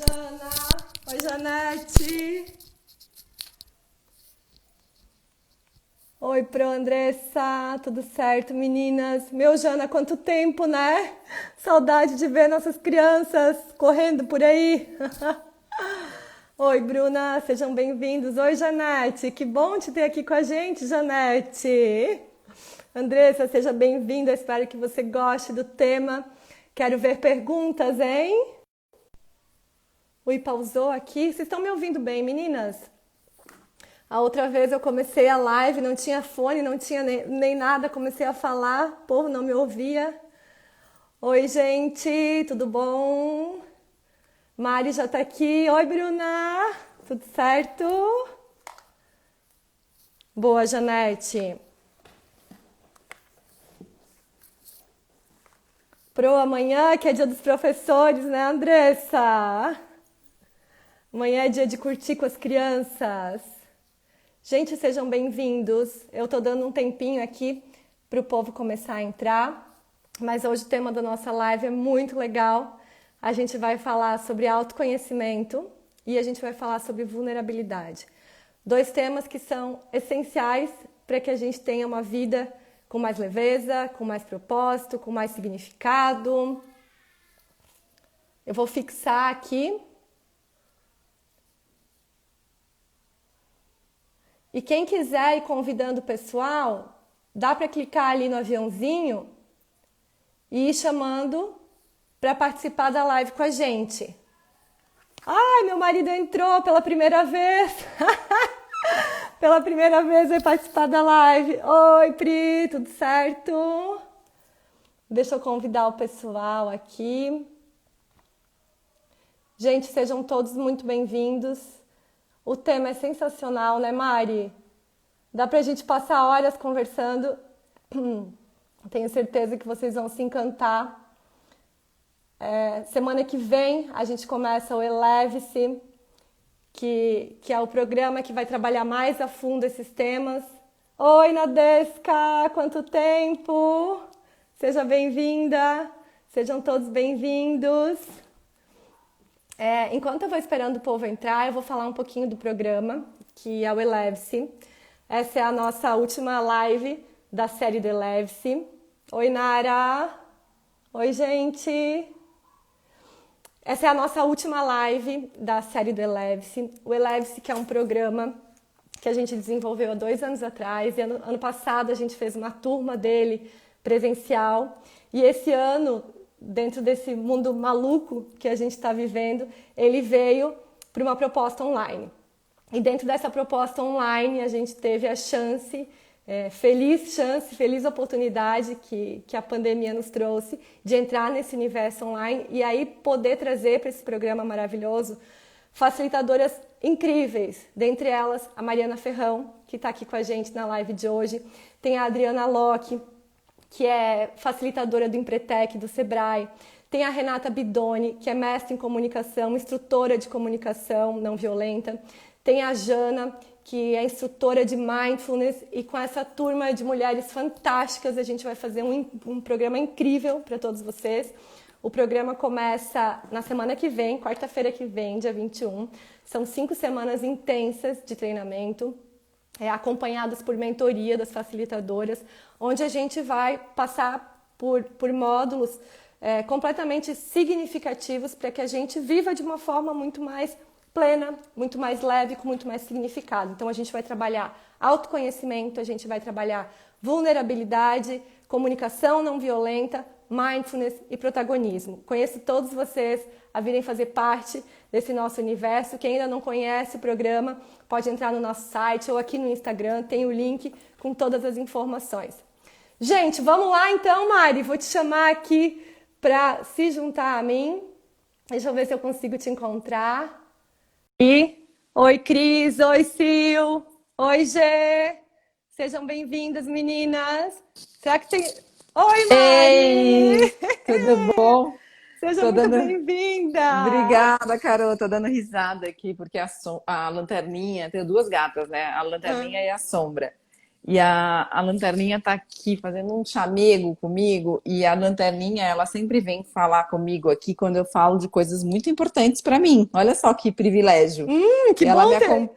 Jana. Oi, Janete. Oi, pro Andressa. Tudo certo, meninas? Meu, Jana, quanto tempo, né? Saudade de ver nossas crianças correndo por aí. Oi, Bruna. Sejam bem-vindos. Oi, Janete. Que bom te ter aqui com a gente, Janete. Andressa, seja bem-vinda. Espero que você goste do tema. Quero ver perguntas, hein? Ui, pausou aqui. Vocês estão me ouvindo bem, meninas? A outra vez eu comecei a live, não tinha fone, não tinha nem nada, comecei a falar, o povo não me ouvia. Oi, gente, tudo bom? Mari já tá aqui. Oi, Bruna, tudo certo? Boa, Janete. Pro amanhã, que é dia dos professores, né, Andressa? Amanhã é dia de curtir com as crianças. Gente, sejam bem-vindos. Eu tô dando um tempinho aqui para o povo começar a entrar, mas hoje o tema da nossa live é muito legal. A gente vai falar sobre autoconhecimento e a gente vai falar sobre vulnerabilidade. Dois temas que são essenciais para que a gente tenha uma vida com mais leveza, com mais propósito, com mais significado. Eu vou fixar aqui. E quem quiser ir convidando o pessoal, dá para clicar ali no aviãozinho e ir chamando para participar da live com a gente. Ai, meu marido entrou pela primeira vez. Pela primeira vez vai participar da live. Oi, Pri, tudo certo? Deixa eu convidar o pessoal aqui. Gente, sejam todos muito bem-vindos. O tema é sensacional, né, Mari? Dá pra gente passar horas conversando. Tenho certeza que vocês vão se encantar. Semana que vem a gente começa o Eleve-se, que é o programa que vai trabalhar mais a fundo esses temas. Oi, Nadesca! Quanto tempo! Seja bem-vinda! Sejam todos bem-vindos! Enquanto eu vou esperando o povo entrar, eu vou falar um pouquinho do programa, que é o Eleve-se. Essa é a nossa última live da série do Eleve-se. Oi, Nara! Oi, gente! Essa é a nossa última live da série do Eleve-se. O Eleve-se, que é um programa que a gente desenvolveu há 2 anos atrás. E ano passado a gente fez uma turma dele presencial. E esse ano, dentro desse mundo maluco que a gente está vivendo, ele veio para uma proposta online. E dentro dessa proposta online, a gente teve a chance, feliz oportunidade que a pandemia nos trouxe de entrar nesse universo online e aí poder trazer para esse programa maravilhoso facilitadoras incríveis. Dentre elas, a Mariana Ferrão, que está aqui com a gente na live de hoje. Tem a Adriana Locke, que é facilitadora do Empretec, do Sebrae. Tem a Renata Bidoni, que é mestre em comunicação, instrutora de comunicação não violenta. Tem a Jana, que é instrutora de Mindfulness. E com essa turma de mulheres fantásticas, a gente vai fazer um programa incrível para todos vocês. O programa começa na semana que vem, quarta-feira que vem, dia 21. São 5 semanas intensas de treinamento, acompanhadas por mentoria das facilitadoras, onde a gente vai passar por módulos completamente significativos para que a gente viva de uma forma muito mais plena, muito mais leve, com muito mais significado. Então a gente vai trabalhar autoconhecimento, a gente vai trabalhar vulnerabilidade, comunicação não violenta, mindfulness e protagonismo. Conheço todos vocês a virem fazer parte desse nosso universo. Quem ainda não conhece o programa, pode entrar no nosso site ou aqui no Instagram, tem o link com todas as informações. Gente, vamos lá então, Mari, vou te chamar aqui para se juntar a mim. Deixa eu ver se eu consigo te encontrar. Oi, Cris, oi, Sil, oi, Gê. Sejam bem-vindas, meninas. Será que tem... Oi, Mari! Ei, tudo bom? Seja Tô muito dando. bem-vinda! Obrigada, Carol. Tô dando risada aqui porque a lanterninha, tenho 2 gatas, né? A Ah, lanterninha e a sombra. E a Lanterninha tá aqui fazendo um chamego comigo. E a Lanterninha, ela sempre vem falar comigo aqui quando eu falo de coisas muito importantes para mim. Olha só que privilégio. Que E ela bom me ter. acompanha.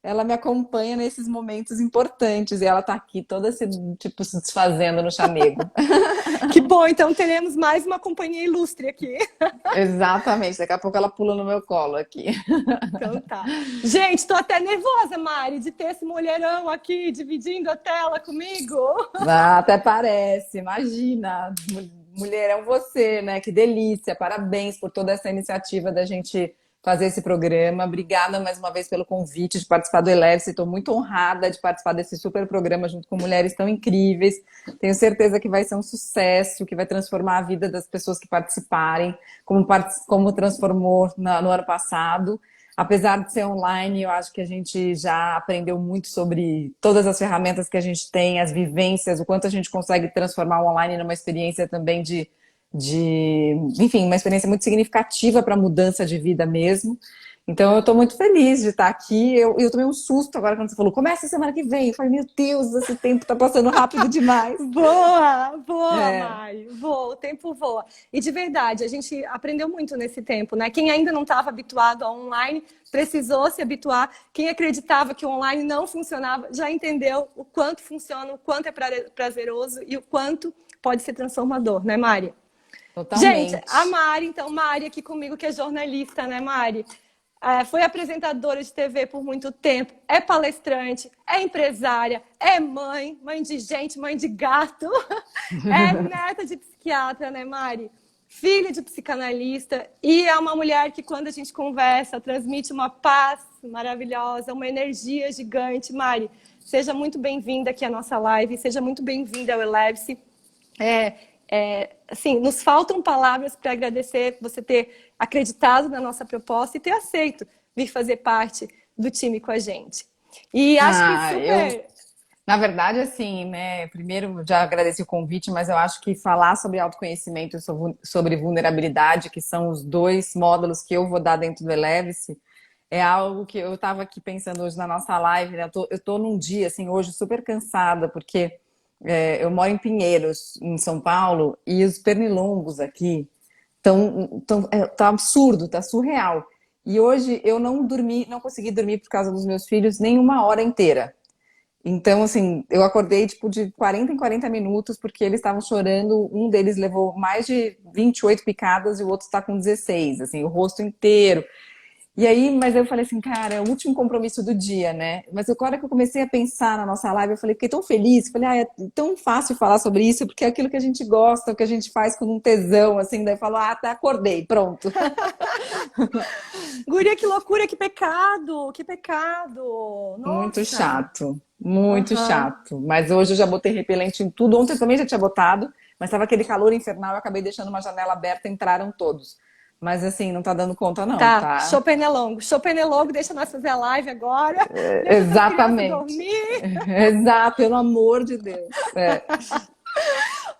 Ela me acompanha nesses momentos importantes e ela tá aqui toda se, tipo, se desfazendo no chamego. Que bom, então teremos mais uma companhia ilustre aqui. Exatamente, daqui a pouco ela pula no meu colo aqui. Então tá. Gente, tô até nervosa, Mari, de ter esse mulherão aqui dividindo a tela comigo. Ah, até parece, imagina. Mulherão você, né? Que delícia. Parabéns por toda essa iniciativa da gente fazer esse programa. Obrigada mais uma vez pelo convite de participar do Eleve. Estou muito honrada de participar desse super programa junto com mulheres tão incríveis. Tenho certeza que vai ser um sucesso, que vai transformar a vida das pessoas que participarem, como transformou no ano passado. Apesar de ser online, eu acho que a gente já aprendeu muito sobre todas as ferramentas que a gente tem, as vivências, o quanto a gente consegue transformar o online numa experiência também enfim, uma experiência muito significativa para a mudança de vida mesmo. Então, eu estou muito feliz de estar aqui. Eu tomei um susto agora quando você falou, começa semana que vem. Eu falei, meu Deus, esse tempo está passando rápido demais. Boa, boa, É, Mari. Voa, o tempo voa. E de verdade, a gente aprendeu muito nesse tempo, né? Quem ainda não estava habituado ao online precisou se habituar. Quem acreditava que o online não funcionava já entendeu o quanto funciona, o quanto é prazeroso e o quanto pode ser transformador, né, Mari? Gente, a totalmente. Mari, então, Mari aqui comigo, que é jornalista, né, Mari? Foi apresentadora de TV por muito tempo, é palestrante, é empresária, é mãe, mãe de gente, mãe de gato, é neta de psiquiatra, né, Mari? Filha de psicanalista e é uma mulher que, quando a gente conversa, transmite uma paz maravilhosa, uma energia gigante. Mari, seja muito bem-vinda aqui à nossa live, seja muito bem-vinda ao Eleve-se. Assim, nos faltam palavras para agradecer você ter acreditado na nossa proposta e ter aceito vir fazer parte do time com a gente. E acho que Ah, eu super. Na verdade, assim, né? Primeiro, já agradeci o convite, mas eu acho que falar sobre autoconhecimento e sobre vulnerabilidade, que são os dois módulos que eu vou dar dentro do Eleve-se, é algo que eu estava aqui pensando hoje na nossa live, né? Eu tô num dia, assim, hoje super cansada, porque eu moro em Pinheiros, em São Paulo, e os pernilongos aqui tá absurdo, tá surreal. E hoje eu não dormi, não consegui dormir por causa dos meus filhos nem uma hora inteira. Então, assim, eu acordei tipo de 40 em 40 minutos porque eles estavam chorando. Um deles levou mais de 28 picadas e o outro está com 16, assim, o rosto inteiro. E aí, mas eu falei assim, cara, é o último compromisso do dia, né? Mas agora que eu comecei a pensar na nossa live, eu falei, fiquei tão feliz. Falei, é tão fácil falar sobre isso porque é aquilo que a gente gosta, o que a gente faz com um tesão, assim. Daí eu falo, até acordei, pronto. Guria, que loucura, que pecado, que pecado. Muito Nossa. chato, muito Aham. chato. Mas hoje eu já botei repelente em tudo. Ontem eu também já tinha botado, mas estava aquele calor infernal. Eu acabei deixando uma janela aberta, entraram todos. Mas assim, não tá dando conta, não, Tá, tá? show pernilongo. Show pernilongo, deixa nós fazer a live agora. Deixa essas crianças Exatamente. dormir. Exato, pelo amor de Deus.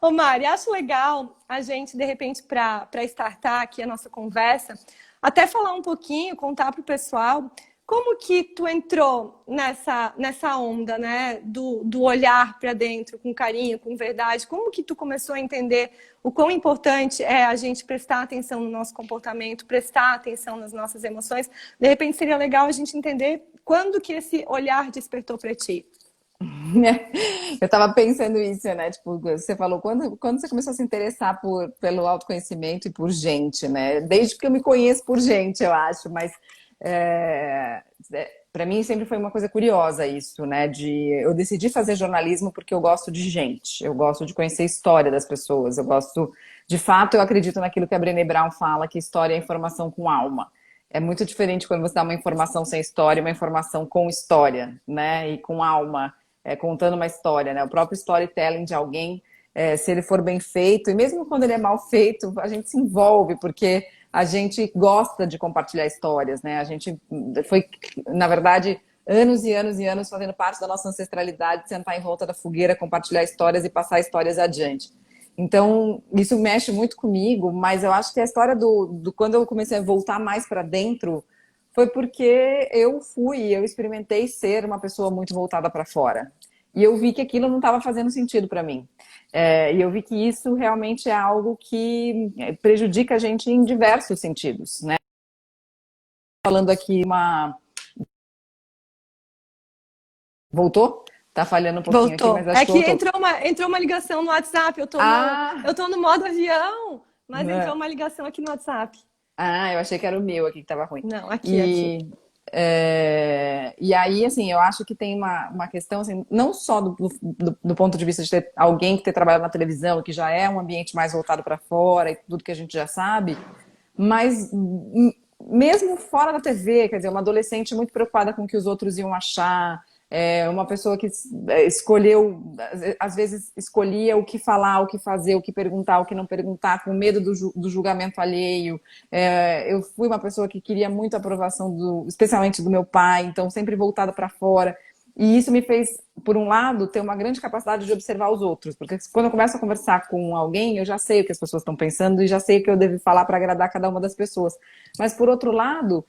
Ô Mari, acho legal a gente, de repente, para startar aqui a nossa conversa, até falar um pouquinho, contar para o pessoal como que tu entrou nessa onda, né, do olhar para dentro com carinho, com verdade, como que tu começou a entender o quão importante é a gente prestar atenção no nosso comportamento, prestar atenção nas nossas emoções. De repente seria legal a gente entender quando que esse olhar despertou para ti. Eu tava pensando isso, né? Tipo, você falou, quando você começou a se interessar pelo autoconhecimento e por gente, né? Desde que eu me conheço por gente, eu acho, mas para mim sempre foi uma coisa curiosa isso, né? Eu decidi fazer jornalismo porque eu gosto de gente, eu gosto de conhecer a história das pessoas, de fato, eu acredito naquilo que a Brené Brown fala, que história é informação com alma. É muito diferente quando você dá uma informação sem história, uma informação com história, né? E com alma, contando uma história, né? O próprio storytelling de alguém, se ele for bem feito, e mesmo quando ele é mal feito, a gente se envolve, porque a gente gosta de compartilhar histórias, né? A gente foi, na verdade, anos e anos e anos fazendo parte da nossa ancestralidade, sentar em volta da fogueira, compartilhar histórias e passar histórias adiante. Então, isso mexe muito comigo, mas eu acho que a história do quando eu comecei a voltar mais para dentro foi porque eu experimentei ser uma pessoa muito voltada para fora. E eu vi que aquilo não estava fazendo sentido para mim. E eu vi que isso realmente é algo que prejudica a gente em diversos sentidos, né? Falando aqui uma... Voltou? Tá falhando um pouquinho aqui, Voltou. mas acho É que que voltou. entrou uma ligação no WhatsApp. Ah, Eu tô no modo avião, mas entrou né? uma ligação aqui no WhatsApp. Ah, eu achei que era o meu aqui que estava ruim. Não, aqui. E, e aí, assim, eu acho que tem uma questão, assim, não só do ponto de vista de ter alguém que ter trabalhado na televisão, que já é um ambiente mais voltado para fora e tudo que a gente já sabe, mas mesmo fora da TV, quer dizer, uma adolescente muito preocupada com o que os outros iam achar, uma pessoa que escolheu, às vezes escolhia o que falar, o que fazer, o que perguntar, o que não perguntar, com medo do julgamento alheio. Eu fui uma pessoa que queria muito a aprovação, especialmente do meu pai, então sempre voltada para fora. E isso me fez, por um lado, ter uma grande capacidade de observar os outros, porque quando eu começo a conversar com alguém, eu já sei o que as pessoas estão pensando e já sei o que eu devo falar para agradar cada uma das pessoas. Mas, por outro lado,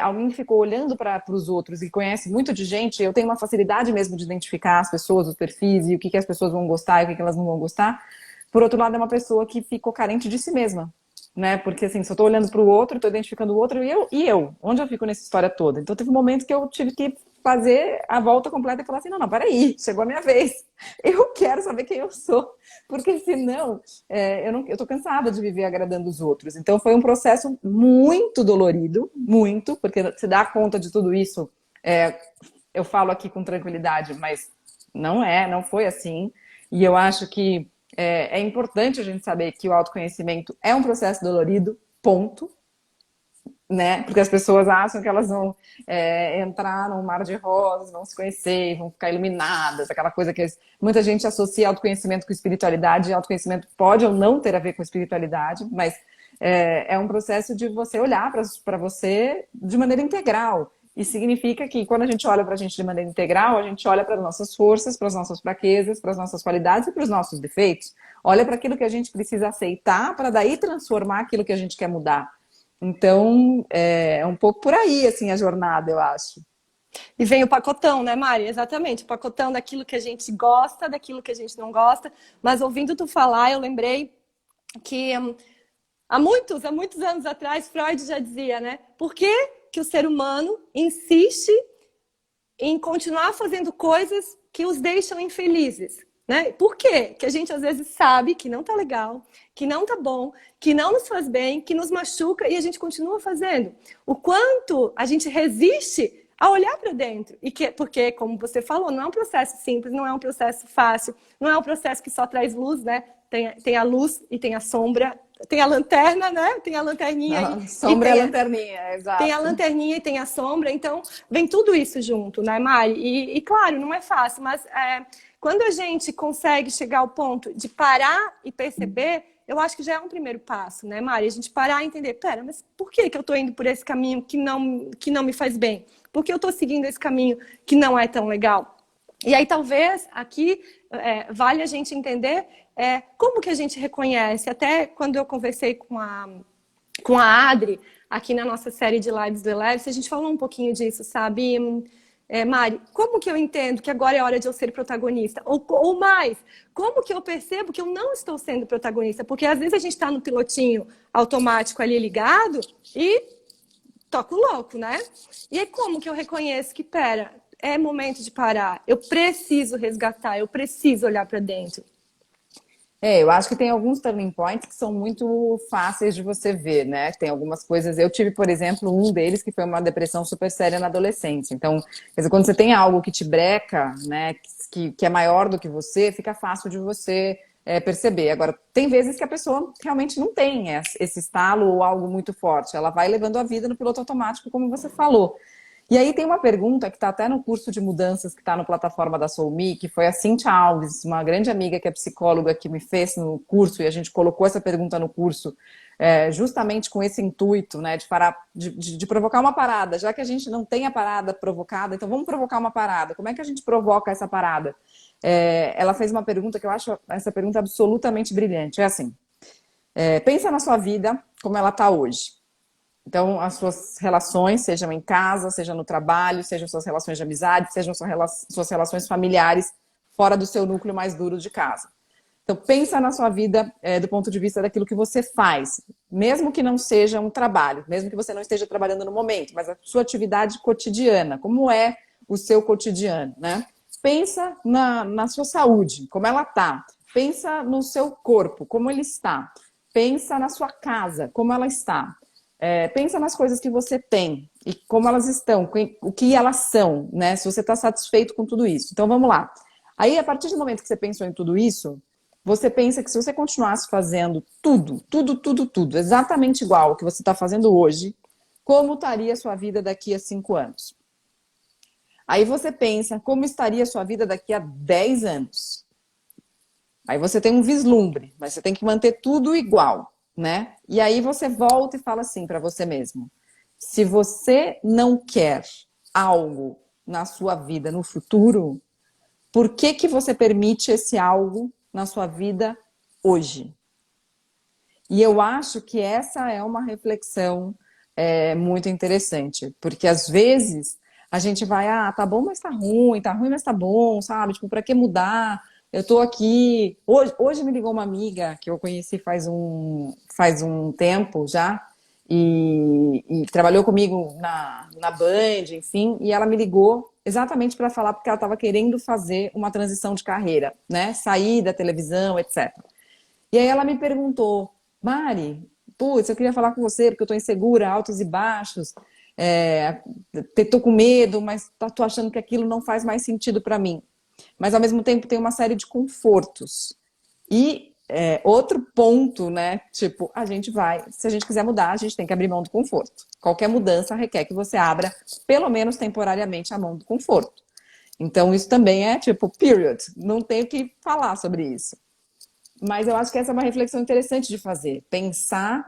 alguém que ficou olhando para os outros e conhece muito de gente, eu tenho uma facilidade mesmo de identificar as pessoas, os perfis e o que as pessoas vão gostar e o que elas não vão gostar. Por outro lado, é uma pessoa que ficou carente de si mesma, né? Porque assim, se eu tô olhando para o outro, tô identificando o outro e eu, onde eu fico nessa história toda? Então teve um momento que eu tive que fazer a volta completa e falar assim, não, peraí, chegou a minha vez. Eu quero saber quem eu sou, porque senão eu tô cansada de viver agradando os outros. Então foi um processo muito dolorido, muito, porque se dá conta de tudo isso, eu falo aqui com tranquilidade, mas não foi assim. E eu acho que é importante a gente saber que o autoconhecimento é um processo dolorido, ponto, né? Porque as pessoas acham que elas vão entrar num mar de rosas, vão se conhecer, vão ficar iluminadas, aquela coisa que muita gente associa autoconhecimento com espiritualidade, e autoconhecimento pode ou não ter a ver com espiritualidade, mas é um processo de você olhar para você de maneira integral. E significa que quando a gente olha para a gente de maneira integral, a gente olha para as nossas forças, para as nossas fraquezas, para as nossas qualidades e para os nossos defeitos. Olha para aquilo que a gente precisa aceitar para daí transformar aquilo que a gente quer mudar. Então, é um pouco por aí, assim, a jornada, eu acho. E vem o pacotão, né, Mari? Exatamente, o pacotão daquilo que a gente gosta, daquilo que a gente não gosta. Mas ouvindo tu falar, eu lembrei que há muitos anos atrás, Freud já dizia, né? Por que que o ser humano insiste em continuar fazendo coisas que os deixam infelizes? Né? Por quê? Que a gente às vezes sabe que não tá legal, que não tá bom, que não nos faz bem, que nos machuca e a gente continua fazendo. O quanto a gente resiste a olhar para dentro. Porque, como você falou, não é um processo simples, não é um processo fácil, não é um processo que só traz luz, né? Tem a luz e tem a sombra, tem a lanterna, né? Tem a lanterninha aí. Sombra e a lanterninha, Tem a exato. lanterninha e tem a sombra, então vem tudo isso junto, né, Mari? E claro, não é fácil, mas quando a gente consegue chegar ao ponto de parar e perceber, eu acho que já é um primeiro passo, né, Mari? A gente parar e entender, pera, mas por que eu estou indo por esse caminho que não me faz bem? Por que eu estou seguindo esse caminho que não é tão legal? E aí talvez aqui vale a gente entender como que a gente reconhece. Até quando eu conversei com a Adri, aqui na nossa série de lives do Eleve, a gente falou um pouquinho disso, sabe? Mari, como que eu entendo que agora é hora de eu ser protagonista? Ou mais, como que eu percebo que eu não estou sendo protagonista? Porque às vezes a gente está no pilotinho automático ali ligado e toca o louco, né? E aí como que eu reconheço que, pera, é momento de parar, eu preciso resgatar, eu preciso olhar para dentro? Eu acho que tem alguns turning points que são muito fáceis de você ver, né? Tem algumas coisas. Eu tive, por exemplo, um deles que foi uma depressão super séria na adolescência. Então, quer dizer, quando você tem algo que te breca, né, que é maior do que você, fica fácil de você perceber. Agora, tem vezes que a pessoa realmente não tem esse estalo ou algo muito forte. Ela vai levando a vida no piloto automático, como você falou. E aí tem uma pergunta que está até no curso de mudanças que está na plataforma da SoulMe, que foi a Cíntia Alves, uma grande amiga que é psicóloga, que me fez no curso, e a gente colocou essa pergunta no curso justamente com esse intuito, né, de provocar uma parada. Já que a gente não tem a parada provocada, então vamos provocar uma parada. Como é que a gente provoca essa parada? Ela fez uma pergunta que eu acho essa pergunta absolutamente brilhante. É assim, pensa na sua vida como ela está hoje. Então, as suas relações, sejam em casa, seja no trabalho, sejam suas relações de amizade, sejam suas relações familiares, fora do seu núcleo mais duro de casa. Então, pensa na sua vida do ponto de vista daquilo que você faz, mesmo que não seja um trabalho, mesmo que você não esteja trabalhando no momento, mas a sua atividade cotidiana, como é o seu cotidiano, né? Pensa na sua saúde, como ela está. Pensa no seu corpo, como ele está. Pensa na sua casa, como ela está. Pensa nas coisas que você tem e como elas estão, o que elas são, né? Se você está satisfeito com tudo isso. Então, vamos lá. Aí, a partir do momento que você pensou em tudo isso, você pensa que se você continuasse fazendo tudo, exatamente igual ao que você está fazendo hoje, como estaria a sua vida daqui a 5 anos? Aí você pensa como estaria a sua vida daqui a 10 anos. Aí você tem um vislumbre, mas você tem que manter tudo igual, né? E aí você volta e fala assim para você mesmo: se você não quer algo na sua vida no futuro, por que que você permite esse algo na sua vida hoje? E eu acho que essa é uma reflexão muito interessante, porque às vezes a gente vai, tá bom, mas tá ruim, mas tá bom, sabe? Tipo, pra que mudar? Eu tô aqui. Hoje me ligou uma amiga que eu conheci faz um tempo já, e trabalhou comigo na Band, enfim, e ela me ligou exatamente para falar porque ela estava querendo fazer uma transição de carreira, né? Sair da televisão, etc. E aí ela me perguntou: Mari, putz, eu queria falar com você porque eu tô insegura, altos e baixos, tô com medo, mas tô achando que aquilo não faz mais sentido para mim. Mas ao mesmo tempo tem uma série de confortos. E outro ponto, né? Tipo, se a gente quiser mudar, a gente tem que abrir mão do conforto. Qualquer mudança requer que você abra, pelo menos temporariamente, a mão do conforto. Então isso também é tipo, period. Não tenho o que falar sobre isso. Mas eu acho que essa é uma reflexão interessante de fazer. Pensar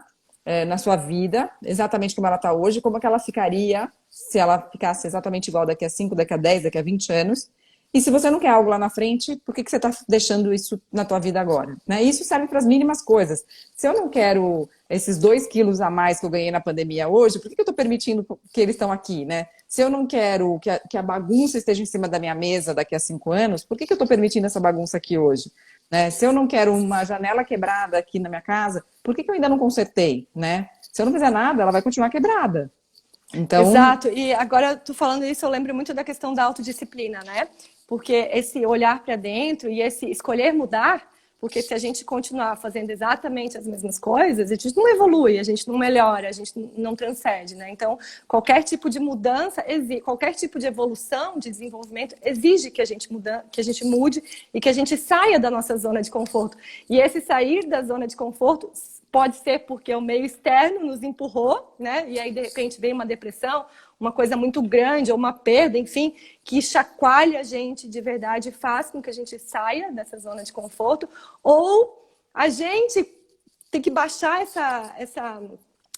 na sua vida, exatamente como ela está hoje, como é que ela ficaria se ela ficasse exatamente igual daqui a 5, daqui a 10, daqui a 20 anos. E se você não quer algo lá na frente, por que você está deixando isso na tua vida agora? Né? Isso serve para as mínimas coisas. Se eu não quero esses 2 quilos a mais que eu ganhei na pandemia hoje, por que eu estou permitindo que eles estão aqui? Né? Se eu não quero que a bagunça esteja em cima da minha mesa daqui a 5 anos, por que eu estou permitindo essa bagunça aqui hoje? Né? Se eu não quero uma janela quebrada aqui na minha casa, por que eu ainda não consertei? Né? Se eu não fizer nada, ela vai continuar quebrada. Então... Exato, e agora tu falando isso, eu lembro muito da questão da autodisciplina, né? Porque esse olhar para dentro e esse escolher mudar, porque se a gente continuar fazendo exatamente as mesmas coisas, a gente não evolui, a gente não melhora, a gente não transcende, né? Então, qualquer tipo de mudança, qualquer tipo de evolução, de desenvolvimento, exige que a gente mude e que a gente saia da nossa zona de conforto. E esse sair da zona de conforto pode ser porque o meio externo nos empurrou, né? E aí, de repente, vem uma depressão, uma coisa muito grande, ou uma perda, enfim, que chacoalha a gente de verdade, faz com que a gente saia dessa zona de conforto, ou a gente tem que baixar essa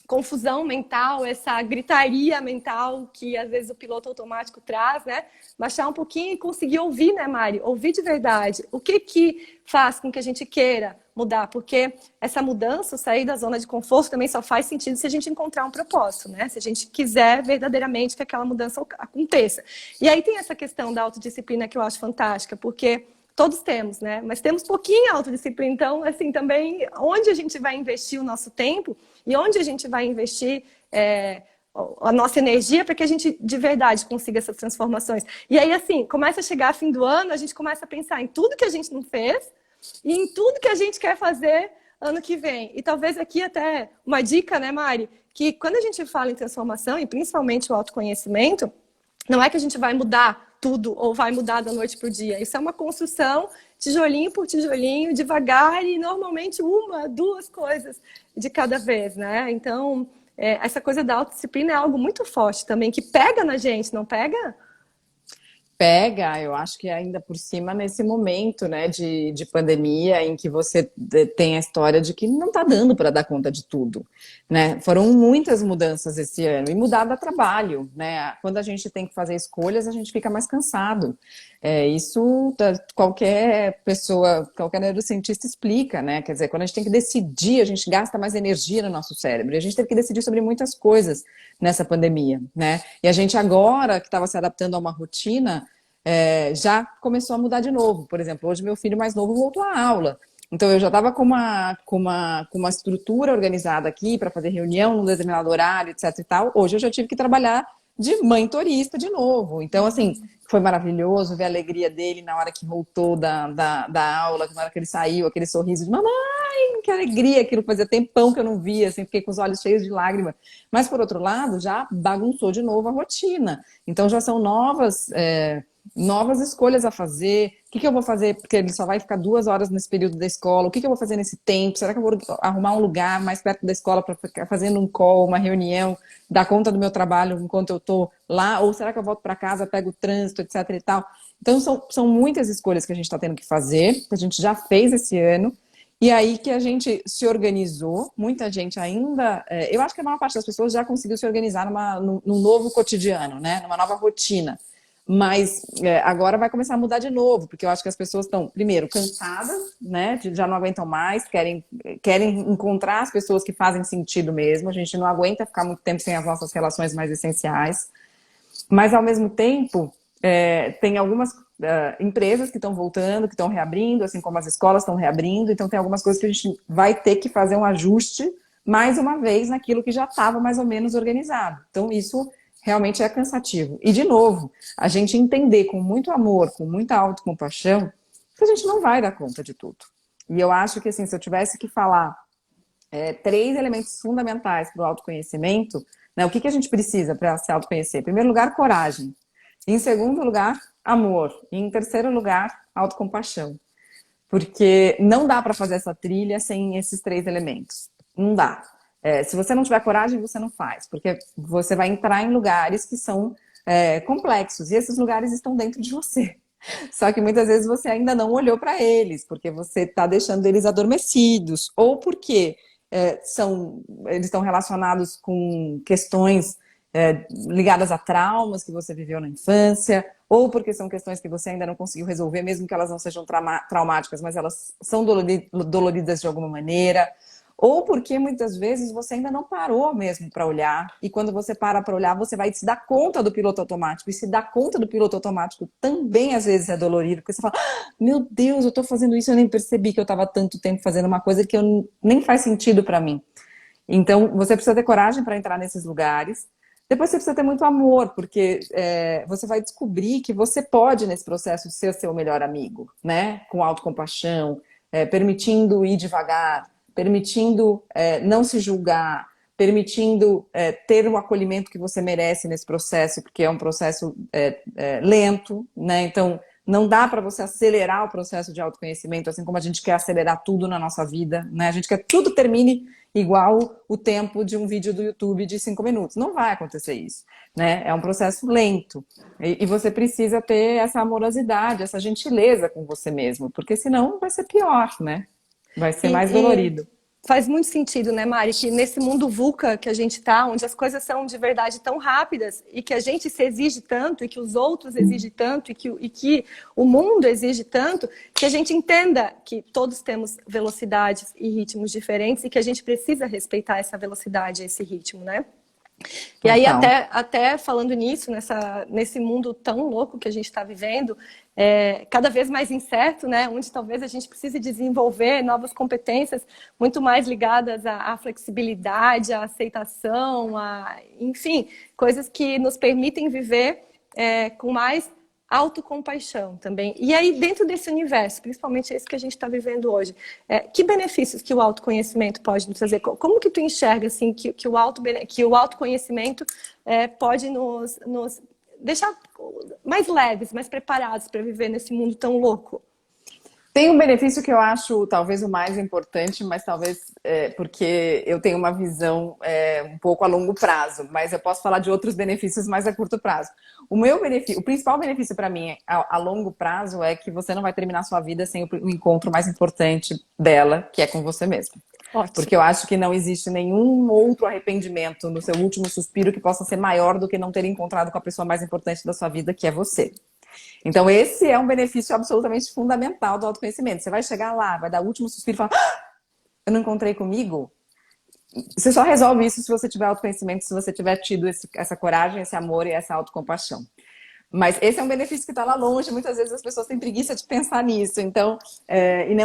confusão mental, essa gritaria mental que às vezes o piloto automático traz, né? Baixar um pouquinho e conseguir ouvir, né, Mari? Ouvir de verdade. O que faz com que a gente queira mudar? Porque essa mudança, sair da zona de conforto, também só faz sentido se a gente encontrar um propósito, né? Se a gente quiser verdadeiramente que aquela mudança aconteça. E aí tem essa questão da autodisciplina que eu acho fantástica, porque todos temos, né? Mas temos pouquinho autodisciplina. Então, assim, também, onde a gente vai investir o nosso tempo e onde a gente vai investir a nossa energia para que a gente, de verdade, consiga essas transformações. E aí, assim, começa a chegar fim do ano, a gente começa a pensar em tudo que a gente não fez e em tudo que a gente quer fazer ano que vem. E talvez aqui até uma dica, né, Mari? Que quando a gente fala em transformação, e principalmente o autoconhecimento, não é que a gente vai mudar tudo ou vai mudar da noite para o dia. Isso é uma construção, tijolinho por tijolinho, devagar e normalmente 1, 2 coisas de cada vez, né? Então, essa coisa da autodisciplina é algo muito forte também, que pega na gente, não pega? Pega, eu acho que ainda por cima nesse momento, né, de pandemia, em que você tem a história de que não está dando para dar conta de tudo, né? Foram muitas mudanças esse ano e mudar dá trabalho, né? Quando a gente tem que fazer escolhas, a gente fica mais cansado. Isso qualquer pessoa, qualquer neurocientista explica, né? Quer dizer, quando a gente tem que decidir, a gente gasta mais energia no nosso cérebro. E a gente teve que decidir sobre muitas coisas nessa pandemia, né? E a gente agora, que estava se adaptando a uma rotina, já começou a mudar de novo. Por exemplo, hoje meu filho mais novo voltou à aula. Então, eu já estava com uma estrutura organizada aqui para fazer reunião num determinado horário, etc e tal. Hoje eu já tive que trabalhar de mãe turista de novo. Então, assim, foi maravilhoso ver a alegria dele na hora que voltou da aula, na hora que ele saiu, aquele sorriso de mamãe, que alegria, aquilo fazia tempão que eu não via, assim, fiquei com os olhos cheios de lágrimas. Mas, por outro lado, já bagunçou de novo a rotina. Então, já são novas escolhas a fazer. O que eu vou fazer? Porque ele só vai ficar 2 horas nesse período da escola. O que eu vou fazer nesse tempo? Será que eu vou arrumar um lugar mais perto da escola para ficar fazendo um call, uma reunião, dar conta do meu trabalho enquanto eu estou lá? Ou será que eu volto para casa, pego o trânsito, etc e tal? Então, são muitas escolhas que a gente está tendo que fazer, que a gente já fez esse ano. E aí que a gente se organizou, muita gente ainda... eu acho que a maior parte das pessoas já conseguiu se organizar num novo cotidiano, né? Numa nova rotina. Mas agora vai começar a mudar de novo, porque eu acho que as pessoas estão, primeiro, cansadas, né? Já não aguentam mais, querem encontrar as pessoas que fazem sentido mesmo. A gente não aguenta ficar muito tempo sem as nossas relações mais essenciais. Mas, ao mesmo tempo, tem algumas empresas que estão voltando, que estão reabrindo, assim como as escolas estão reabrindo. Então, tem algumas coisas que a gente vai ter que fazer um ajuste, mais uma vez, naquilo que já estava mais ou menos organizado. Então, isso realmente é cansativo. E, de novo, a gente entender com muito amor, com muita autocompaixão, que a gente não vai dar conta de tudo. E eu acho que, assim, se eu tivesse que falar 3 elementos fundamentais para o autoconhecimento, né, o que a gente precisa para se autoconhecer? Em primeiro lugar, coragem. Em segundo lugar, amor. E em terceiro lugar, autocompaixão. Porque não dá para fazer essa trilha sem esses 3 elementos. Não dá. Se você não tiver coragem, você não faz. Porque você vai entrar em lugares que são complexos. E esses lugares estão dentro de você. Só que muitas vezes você ainda não olhou para eles. Porque você está deixando eles adormecidos. Ou porque eles estão relacionados com questões ligadas a traumas que você viveu na infância, ou porque são questões que você ainda não conseguiu resolver, mesmo que elas não sejam traumáticas, mas elas são doloridas de alguma maneira, ou porque muitas vezes você ainda não parou mesmo para olhar, e quando você para olhar, você vai se dar conta do piloto automático, e se dar conta do piloto automático também às vezes é dolorido, porque você fala, meu Deus, eu estou fazendo isso, eu nem percebi que eu estava tanto tempo fazendo uma coisa que nem faz sentido para mim. Então, você precisa ter coragem para entrar nesses lugares. Depois você precisa ter muito amor, porque você vai descobrir que você pode, nesse processo, ser seu melhor amigo, né? Com autocompaixão, permitindo ir devagar, permitindo não se julgar, permitindo ter o acolhimento que você merece nesse processo, porque é um processo lento, né? Então, não dá para você acelerar o processo de autoconhecimento, assim como a gente quer acelerar tudo na nossa vida, né? A gente quer que tudo termine igual o tempo de um vídeo do YouTube de 5 minutos. Não vai acontecer isso, né? É um processo lento. E você precisa ter essa amorosidade, essa gentileza com você mesmo, porque senão vai ser pior, né? Vai ser mais dolorido. Faz muito sentido, né, Mari, que nesse mundo VUCA que a gente está, onde as coisas são de verdade tão rápidas e que a gente se exige tanto e que os outros exigem tanto e que o mundo exige tanto, que a gente entenda que todos temos velocidades e ritmos diferentes e que a gente precisa respeitar essa velocidade, esse ritmo, né? E aí, até falando nisso, nesse mundo tão louco que a gente está vivendo, cada vez mais incerto, né? Onde talvez a gente precise desenvolver novas competências muito mais ligadas à flexibilidade, à aceitação, enfim, coisas que nos permitem viver com mais autocompaixão também. E aí, dentro desse universo, principalmente esse que a gente está vivendo hoje, que benefícios que o autoconhecimento pode nos trazer? Como que tu enxerga assim, que o autoconhecimento pode nos deixar mais leves, mais preparados para viver nesse mundo tão louco? Tem um benefício que eu acho talvez o mais importante, mas talvez porque eu tenho uma visão um pouco a longo prazo, mas eu posso falar de outros benefícios mais a curto prazo. O principal benefício para mim a longo prazo é que você não vai terminar sua vida sem o encontro mais importante dela, que é com você mesmo. Ótimo. Porque eu acho que não existe nenhum outro arrependimento no seu último suspiro que possa ser maior do que não ter encontrado com a pessoa mais importante da sua vida, que é você. Então, esse é um benefício absolutamente fundamental do autoconhecimento. Você vai chegar lá, vai dar o último suspiro e falar, eu não encontrei comigo? Você só resolve isso se você tiver autoconhecimento, se você tiver tido essa coragem, esse amor e essa autocompaixão. Mas esse é um benefício que está lá longe, muitas vezes as pessoas têm preguiça de pensar nisso, então,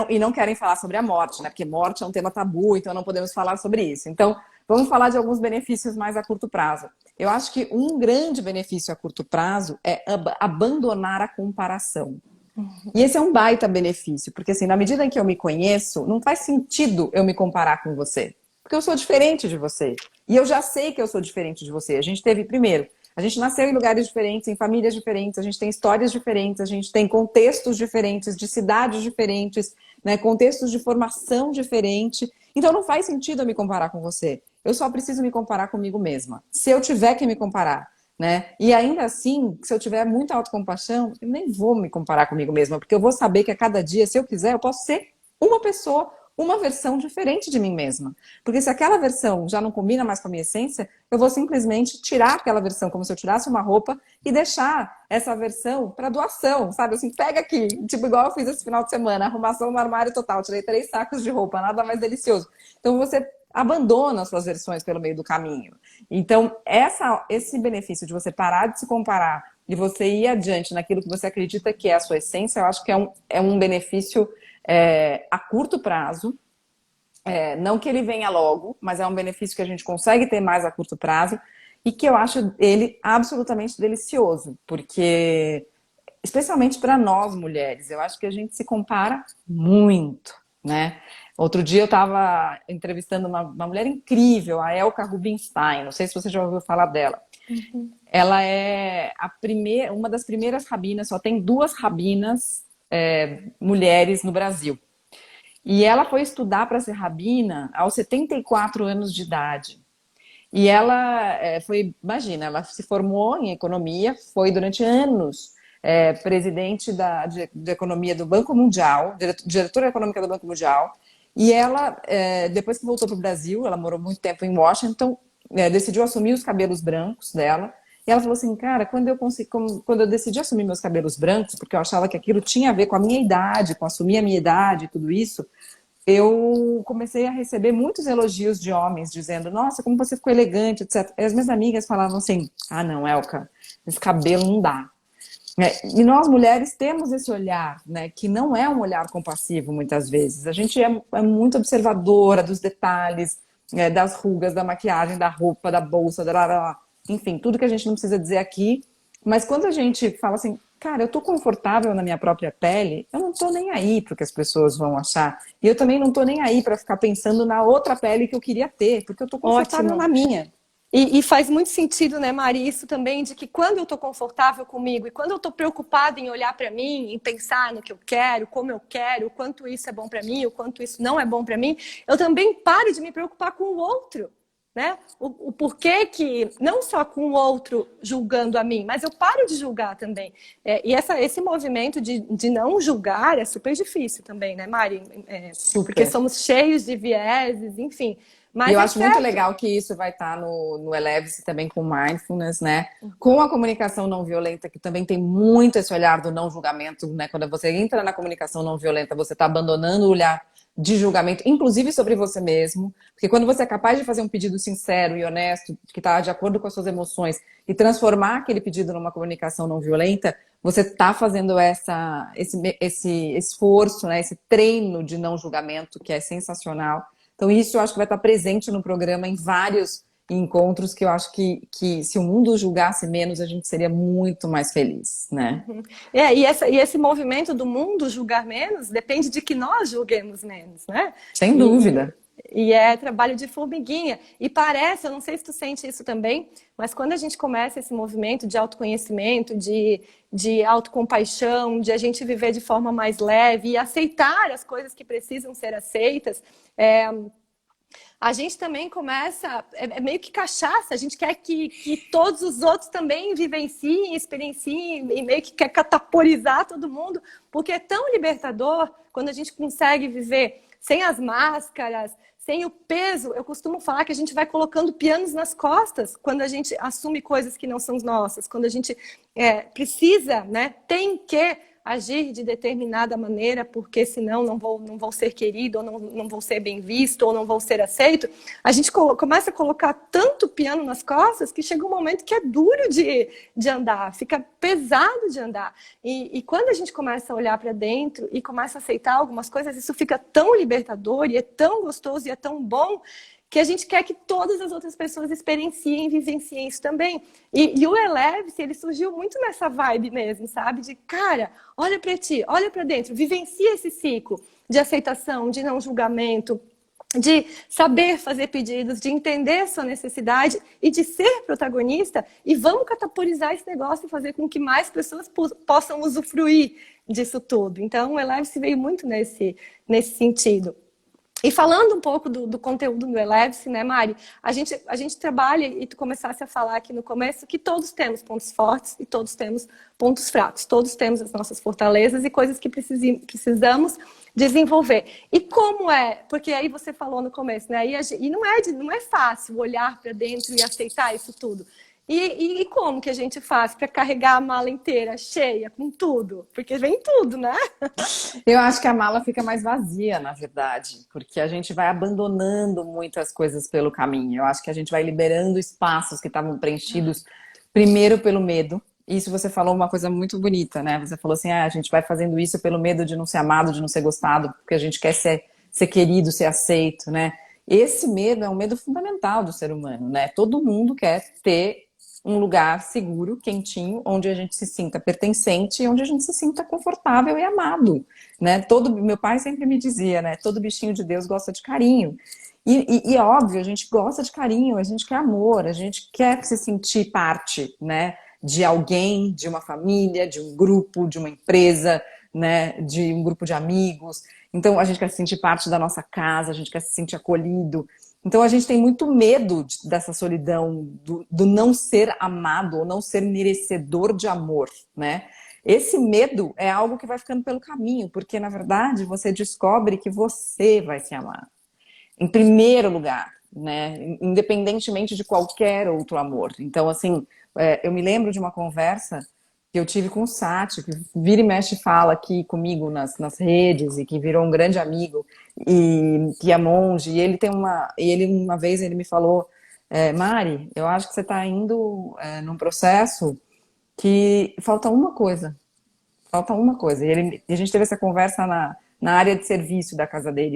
e não querem falar sobre a morte, né? Porque morte é um tema tabu, então não podemos falar sobre isso. Então, vamos falar de alguns benefícios mais a curto prazo. Eu acho que um grande benefício a curto prazo é abandonar a comparação. E esse é um baita benefício, porque assim, na medida em que eu me conheço, não faz sentido eu me comparar com você. Porque eu sou diferente de você. E eu já sei que eu sou diferente de você. A gente teve, primeiro, a gente nasceu em lugares diferentes, em famílias diferentes, a gente tem histórias diferentes, a gente tem contextos diferentes, de cidades diferentes, né, contextos de formação diferente. Então não faz sentido eu me comparar com você. Eu só preciso me comparar comigo mesma. Se eu tiver que me comparar, né? E ainda assim, se eu tiver muita autocompaixão, eu nem vou me comparar comigo mesma, porque eu vou saber que a cada dia, se eu quiser, eu posso ser uma pessoa, uma versão diferente de mim mesma. Porque se aquela versão já não combina mais com a minha essência, eu vou simplesmente tirar aquela versão, como se eu tirasse uma roupa e deixar essa versão para doação, sabe? Assim, pega aqui, tipo igual eu fiz esse final de semana, arrumação no armário total, tirei 3 sacos de roupa, nada mais delicioso. Então você abandona as suas versões pelo meio do caminho. Então, esse benefício de você parar de se comparar e você ir adiante naquilo que você acredita que é a sua essência, eu acho que é um benefício a curto prazo. Não que ele venha logo, mas é um benefício que a gente consegue ter mais a curto prazo e que eu acho ele absolutamente delicioso, porque, especialmente para nós mulheres, eu acho que a gente se compara muito, né? Outro dia eu estava entrevistando uma mulher incrível, a Elka Rubinstein, não sei se você já ouviu falar dela. Uhum. Ela é uma das primeiras rabinas, só tem 2 rabinas mulheres no Brasil. E ela foi estudar para ser rabina aos 74 anos de idade. E ela imagina, ela se formou em economia, foi durante anos presidente de economia do Banco Mundial, diretora econômica do Banco Mundial. E ela, depois que voltou para o Brasil, ela morou muito tempo em Washington, decidiu assumir os cabelos brancos dela. E ela falou assim, cara, quando eu decidi assumir meus cabelos brancos, porque eu achava que aquilo tinha a ver com a minha idade, com assumir a minha idade e tudo isso, eu comecei a receber muitos elogios de homens, dizendo, nossa, como você ficou elegante, etc. E as minhas amigas falavam assim, ah, não, Elka, esse cabelo não dá. E nós mulheres temos esse olhar, né, que não é um olhar compassivo muitas vezes. A gente é muito observadora dos detalhes, das rugas, da maquiagem, da roupa, da bolsa, enfim, tudo que a gente não precisa dizer aqui. Mas quando a gente fala assim, cara, eu tô confortável na minha própria pele, eu não tô nem aí pro que as pessoas vão achar. E eu também não tô nem aí para ficar pensando na outra pele que eu queria ter, porque eu tô confortável Ótimo. na minha. E faz muito sentido, né, Mari, isso também de que quando eu estou confortável comigo e quando eu estou preocupada em olhar para mim, em pensar no que eu quero, como eu quero, o quanto isso é bom para mim, o quanto isso não é bom para mim, eu também paro de me preocupar com o outro, né? O porquê que, não só com o outro julgando a mim, mas eu paro de julgar também. Esse movimento de não julgar é super difícil também, né, Mari? Porque somos cheios de vieses, enfim. Mas e eu acho muito legal que isso vai estar no Eleve-se também com Mindfulness, né? Com a comunicação não violenta, que também tem muito esse olhar do não julgamento, né? Quando você entra na comunicação não violenta, você está abandonando o olhar de julgamento, inclusive sobre você mesmo. Porque quando você é capaz de fazer um pedido sincero e honesto, que está de acordo com as suas emoções, e transformar aquele pedido numa comunicação não violenta, você está fazendo esse esforço, né? Esse treino de não julgamento, que é sensacional. Então, isso eu acho que vai estar presente no programa em vários encontros que eu acho que se o mundo julgasse menos, a gente seria muito mais feliz, né? E esse movimento do mundo julgar menos depende de que nós julguemos menos, né? Sem dúvida. E é trabalho de formiguinha. E parece, eu não sei se tu sente isso também, mas quando a gente começa esse movimento de autoconhecimento, de autocompaixão, de a gente viver de forma mais leve e aceitar as coisas que precisam ser aceitas, a gente também começa, meio que cachaça, a gente quer que todos os outros também vivenciem, experienciem e meio que quer cataporizar todo mundo, porque é tão libertador quando a gente consegue viver sem as máscaras, sem o peso. Eu costumo falar que a gente vai colocando pianos nas costas quando a gente assume coisas que não são nossas, quando a gente precisa, né, tem que agir de determinada maneira, porque senão não vou ser querido, ou não vou ser bem visto, ou não vou ser aceito, a gente começa a colocar tanto piano nas costas que chega um momento que é duro de andar, fica pesado de andar. E quando a gente começa a olhar para dentro e começa a aceitar algumas coisas, isso fica tão libertador e é tão gostoso e é tão bom que a gente quer que todas as outras pessoas experienciem e vivenciem isso também. E o Eleve-se, ele surgiu muito nessa vibe mesmo, sabe? De, cara, olha para ti, olha para dentro, vivencia esse ciclo de aceitação, de não julgamento, de saber fazer pedidos, de entender a sua necessidade e de ser protagonista. E vamos catapolizar esse negócio e fazer com que mais pessoas possam usufruir disso tudo. Então, o Eleve-se veio muito nesse sentido. E falando um pouco do conteúdo do Eleve-se, né, Mari? A gente trabalha, e tu começasse a falar aqui no começo, que todos temos pontos fortes e todos temos pontos fracos. Todos temos as nossas fortalezas e coisas que precisamos desenvolver. E como é? Porque aí você falou no começo, né? E não é fácil olhar para dentro e aceitar isso tudo. E como que a gente faz para carregar a mala inteira, cheia, com tudo? Porque vem tudo, né? Eu acho que a mala fica mais vazia, na verdade, porque a gente vai abandonando muitas coisas pelo caminho. Eu acho que a gente vai liberando espaços que estavam preenchidos primeiro pelo medo. Isso você falou uma coisa muito bonita, né? Você falou assim, a gente vai fazendo isso pelo medo de não ser amado, de não ser gostado, porque a gente quer ser querido, ser aceito, né? Esse medo é um medo fundamental do ser humano, né? Todo mundo quer ter um lugar seguro, quentinho, onde a gente se sinta pertencente e onde a gente se sinta confortável e amado, né? Meu pai sempre me dizia, né? Todo bichinho de Deus gosta de carinho. E óbvio, a gente gosta de carinho, a gente quer amor, a gente quer se sentir parte, né? De alguém, de uma família, de um grupo, de uma empresa, né? De um grupo de amigos. Então, a gente quer se sentir parte da nossa casa, a gente quer se sentir acolhido. Então a gente tem muito medo dessa solidão, do não ser amado ou não ser merecedor de amor, né? Esse medo é algo que vai ficando pelo caminho, porque na verdade você descobre que você vai se amar. Em primeiro lugar, né? Independentemente de qualquer outro amor. Então, assim, eu me lembro de uma conversa que eu tive com o Sati, que vira e mexe fala aqui comigo nas redes e que virou um grande amigo e que é monge. E ele uma vez ele me falou, Mari, eu acho que você está indo num processo que falta uma coisa. Falta uma coisa. E a gente teve essa conversa na área de serviço da casa dele.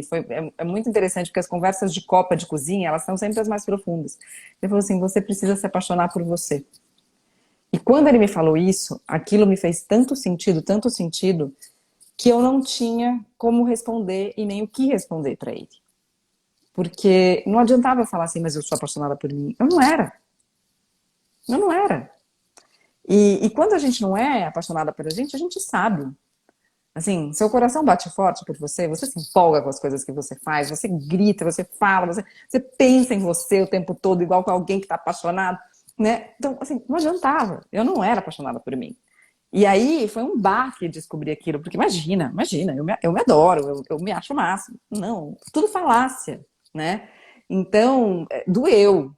É muito interessante, porque as conversas de copa de cozinha, elas são sempre as mais profundas. Ele falou assim, você precisa se apaixonar por você. E quando ele me falou isso, aquilo me fez tanto sentido, que eu não tinha como responder e nem o que responder para ele. Porque não adiantava eu falar assim, mas eu sou apaixonada por mim. Eu não era. Eu não era. E quando a gente não é apaixonada pela gente, a gente sabe. Assim, seu coração bate forte por você se empolga com as coisas que você faz, você grita, você fala, você pensa em você o tempo todo, igual com alguém que está apaixonado. Né? Então, assim, não adiantava. Eu não era apaixonada por mim. E aí foi um baque descobrir aquilo, porque imagina, eu me adoro, eu me acho o máximo. Não, tudo falácia, né? Então, doeu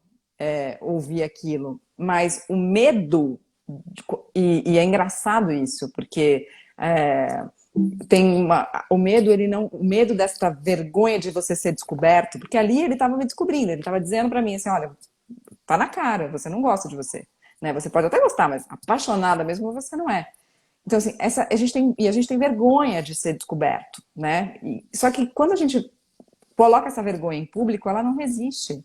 ouvir aquilo, mas o medo, e é engraçado isso, porque o medo, o medo dessa vergonha de você ser descoberto, porque ali ele estava me descobrindo, ele estava dizendo para mim assim, olha, tá na cara, você não gosta de você, né? Você pode até gostar, mas apaixonada mesmo você não é. Então, assim, a gente tem vergonha de ser descoberto, né? Só que quando a gente coloca essa vergonha em público, ela não resiste.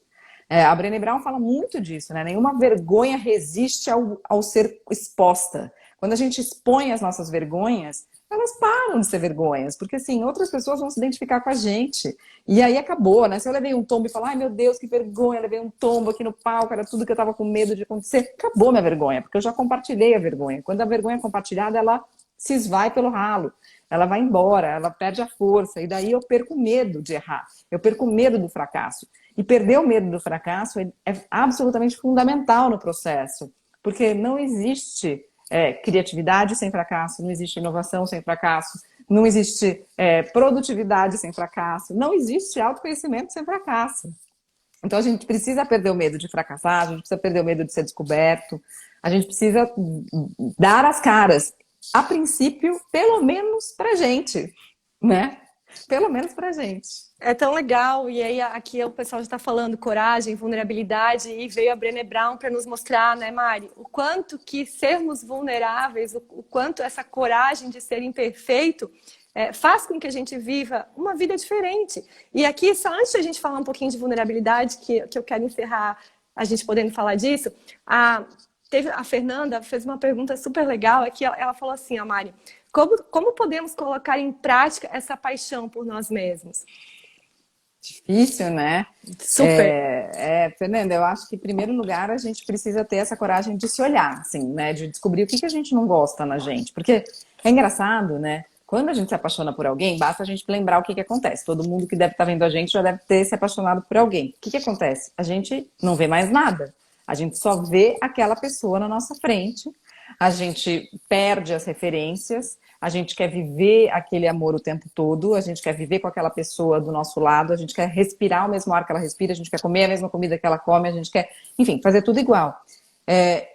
A Brené Brown fala muito disso, né? Nenhuma vergonha resiste ao ser exposta. Quando a gente expõe as nossas vergonhas, elas param de ser vergonhas, porque assim, outras pessoas vão se identificar com a gente. E aí acabou, né? Se eu levei um tombo e falar, ai meu Deus, que vergonha, levei um tombo aqui no palco, era tudo que eu tava com medo de acontecer, acabou minha vergonha, porque eu já compartilhei a vergonha. Quando a vergonha é compartilhada, ela se esvai pelo ralo, ela vai embora, ela perde a força, e daí eu perco o medo de errar, eu perco o medo do fracasso. E perder o medo do fracasso é absolutamente fundamental no processo, porque não existe criatividade sem fracasso, não existe inovação sem fracasso, não existe produtividade sem fracasso, não existe autoconhecimento sem fracasso. Então a gente precisa perder o medo de fracassar, a gente precisa perder o medo de ser descoberto, a gente precisa dar as caras a princípio, pelo menos pra gente, né? Pelo menos pra gente. É tão legal, e aí aqui o pessoal já está falando coragem, vulnerabilidade, e veio a Brené Brown para nos mostrar, né, Mari, o quanto que sermos vulneráveis, o quanto essa coragem de ser imperfeito faz com que a gente viva uma vida diferente. E aqui, só antes de a gente falar um pouquinho de vulnerabilidade, que eu quero encerrar a gente podendo falar disso, a Fernanda fez uma pergunta super legal, aqui ela falou assim, a Mari, como podemos colocar em prática essa paixão por nós mesmos? Difícil, né? Super. Fernanda, eu acho que, em primeiro lugar, a gente precisa ter essa coragem de se olhar, assim, né? De descobrir o que a gente não gosta na gente. Porque é engraçado, né? Quando a gente se apaixona por alguém, basta a gente lembrar o que acontece. Todo mundo que deve estar vendo a gente já deve ter se apaixonado por alguém. O que acontece? A gente não vê mais nada. A gente só vê aquela pessoa na nossa frente. A gente perde as referências. A gente quer viver aquele amor o tempo todo, a gente quer viver com aquela pessoa do nosso lado, a gente quer respirar o mesmo ar que ela respira, a gente quer comer a mesma comida que ela come, a gente quer, enfim, fazer tudo igual.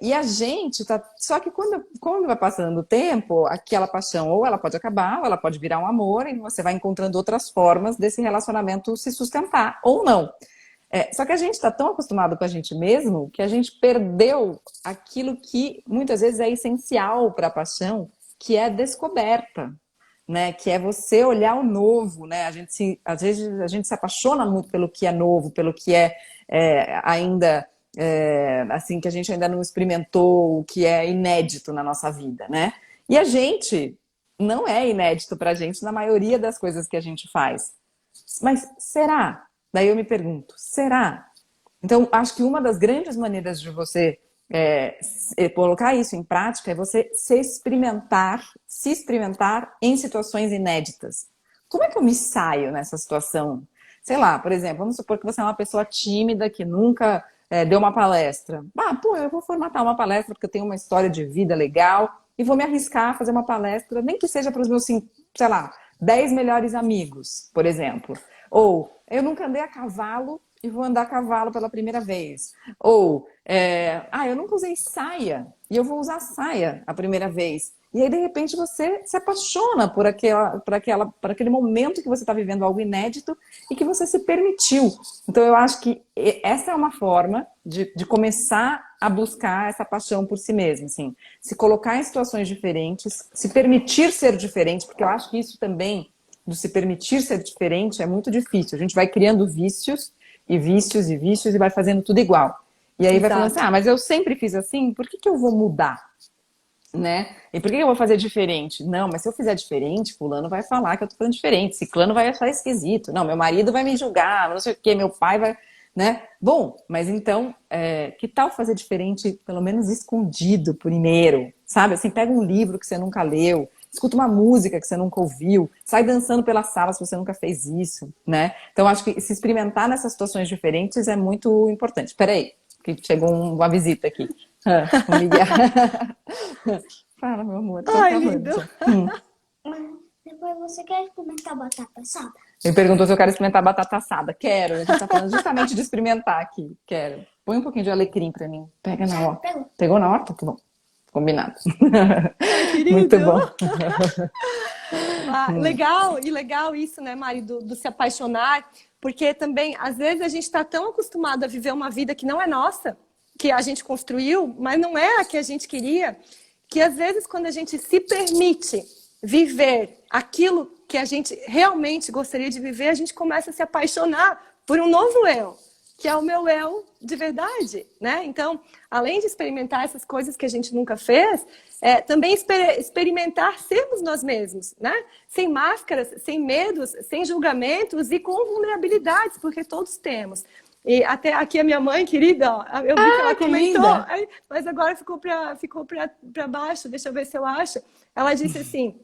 E a gente tá. Só que quando vai passando o tempo, aquela paixão ou ela pode acabar, ou ela pode virar um amor, e você vai encontrando outras formas desse relacionamento se sustentar, ou não. Só que a gente está tão acostumado com a gente mesmo que a gente perdeu aquilo que muitas vezes é essencial para a paixão, que é descoberta, né? Que é você olhar o novo, né? Às vezes a gente se apaixona muito pelo que é novo, pelo que ainda assim, que a gente ainda não experimentou, o que é inédito na nossa vida, né? E a gente não é inédito pra gente na maioria das coisas que a gente faz. Mas será? Daí eu me pergunto, será? Então, acho que uma das grandes maneiras de você colocar isso em prática é você se experimentar em situações inéditas. Como é que eu me saio nessa situação? Sei lá, por exemplo, vamos supor que você é uma pessoa tímida que nunca deu uma palestra. Eu vou formatar uma palestra porque eu tenho uma história de vida legal e vou me arriscar a fazer uma palestra, nem que seja para os meus, sei lá, 10 melhores amigos, por exemplo. Ou, eu nunca andei a cavalo e vou andar a cavalo pela primeira vez. Ou, eu nunca usei saia e eu vou usar saia a primeira vez. E aí, de repente, você se apaixona por aquele momento que você está vivendo algo inédito e que você se permitiu. Então, eu acho que essa é uma forma de começar a buscar essa paixão por si mesmo. Assim, se colocar em situações diferentes, se permitir ser diferente, porque eu acho que isso também, de se permitir ser diferente, é muito difícil. A gente vai criando vícios e vícios e vícios e vai fazendo tudo igual. E aí vai falando assim, mas eu sempre fiz assim, por que eu vou mudar? Né? E por que eu vou fazer diferente? Não, mas se eu fizer diferente, fulano vai falar que eu tô fazendo diferente, ciclano vai achar esquisito. Não, meu marido vai me julgar, não sei o quê, meu pai vai, né? Bom, mas então, que tal fazer diferente, pelo menos escondido primeiro, sabe? Assim, pega um livro que você nunca leu, escuta uma música que você nunca ouviu, sai dançando pela sala se você nunca fez isso, né? Então, acho que se experimentar nessas situações diferentes é muito importante. Peraí, que chegou uma visita aqui. O Miguel. Fala, meu amor. Ai, lindo. Depois você quer experimentar batata assada? Ele perguntou se eu quero experimentar batata assada. Quero. A gente tá falando justamente de experimentar aqui. Quero. Põe um pouquinho de alecrim pra mim. Pega na horta. Pegou na horta? Que bom. Combinado. Ai, querido. Muito bom. Legal isso, né, Mari, do se apaixonar, porque também, às vezes, a gente está tão acostumado a viver uma vida que não é nossa, que a gente construiu, mas não é a que a gente queria, que às vezes, quando a gente se permite viver aquilo que a gente realmente gostaria de viver, a gente começa a se apaixonar por um novo eu, que é o meu eu de verdade, né? Então, além de experimentar essas coisas que a gente nunca fez, também experimentar sermos nós mesmos, né? Sem máscaras, sem medos, sem julgamentos e com vulnerabilidades, porque todos temos. E até aqui a minha mãe, querida, ó, eu vi que ela comentou, mas agora ficou para baixo, deixa eu ver se eu acho. Ela disse assim,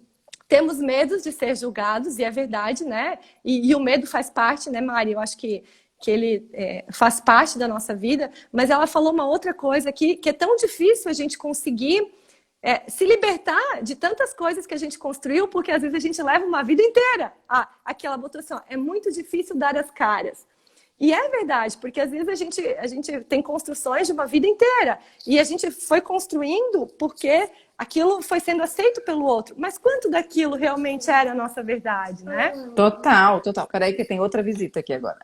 temos medos de ser julgados, e é verdade, né? E o medo faz parte, né, Mari? Eu acho que ele faz parte da nossa vida, mas ela falou uma outra coisa aqui, que é tão difícil a gente conseguir se libertar de tantas coisas que a gente construiu, porque às vezes a gente leva uma vida inteira. Aqui ela botou assim, ó, é muito difícil dar as caras. E é verdade, porque às vezes a gente tem construções de uma vida inteira e a gente foi construindo porque aquilo foi sendo aceito pelo outro. Mas quanto daquilo realmente era a nossa verdade, né? Total, total. Peraí que tem outra visita aqui agora.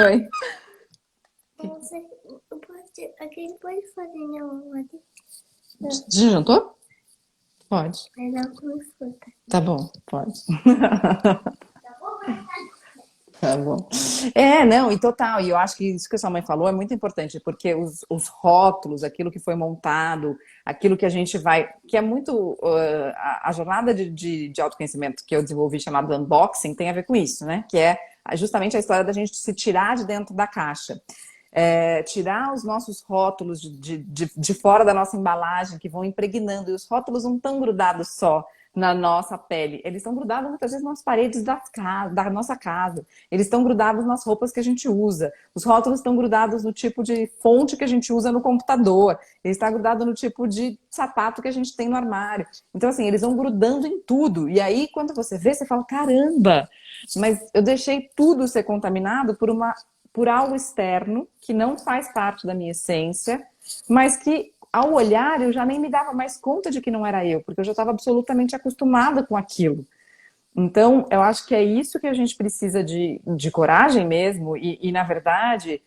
Oi. Você pode, aquele pode fazer não, Já jantou? Pode. mas não com fruta. Tá bom, pode. Tá bom. Não, e total. E eu acho que isso que a sua mãe falou é muito importante, porque os rótulos, aquilo que foi montado, aquilo que a gente vai. Que é muito. A jornada de autoconhecimento que eu desenvolvi, chamada unboxing, tem a ver com isso, né? Que é justamente a história da gente se tirar de dentro da caixa. Tirar os nossos rótulos de fora da nossa embalagem, que vão impregnando. E os rótulos não estão grudados só na nossa pele. Eles estão grudados muitas vezes nas paredes da nossa casa. Eles estão grudados nas roupas que a gente usa. Os rótulos estão grudados no tipo de fonte que a gente usa no computador. Eles estão grudados no tipo de sapato que a gente tem no armário. Então, assim, eles vão grudando em tudo. E aí, quando você vê, você fala, caramba, mas eu deixei tudo ser contaminado por algo externo que não faz parte da minha essência, mas que ao olhar, eu já nem me dava mais conta de que não era eu, porque eu já estava absolutamente acostumada com aquilo. Então, eu acho que é isso que a gente precisa de coragem mesmo, e na verdade,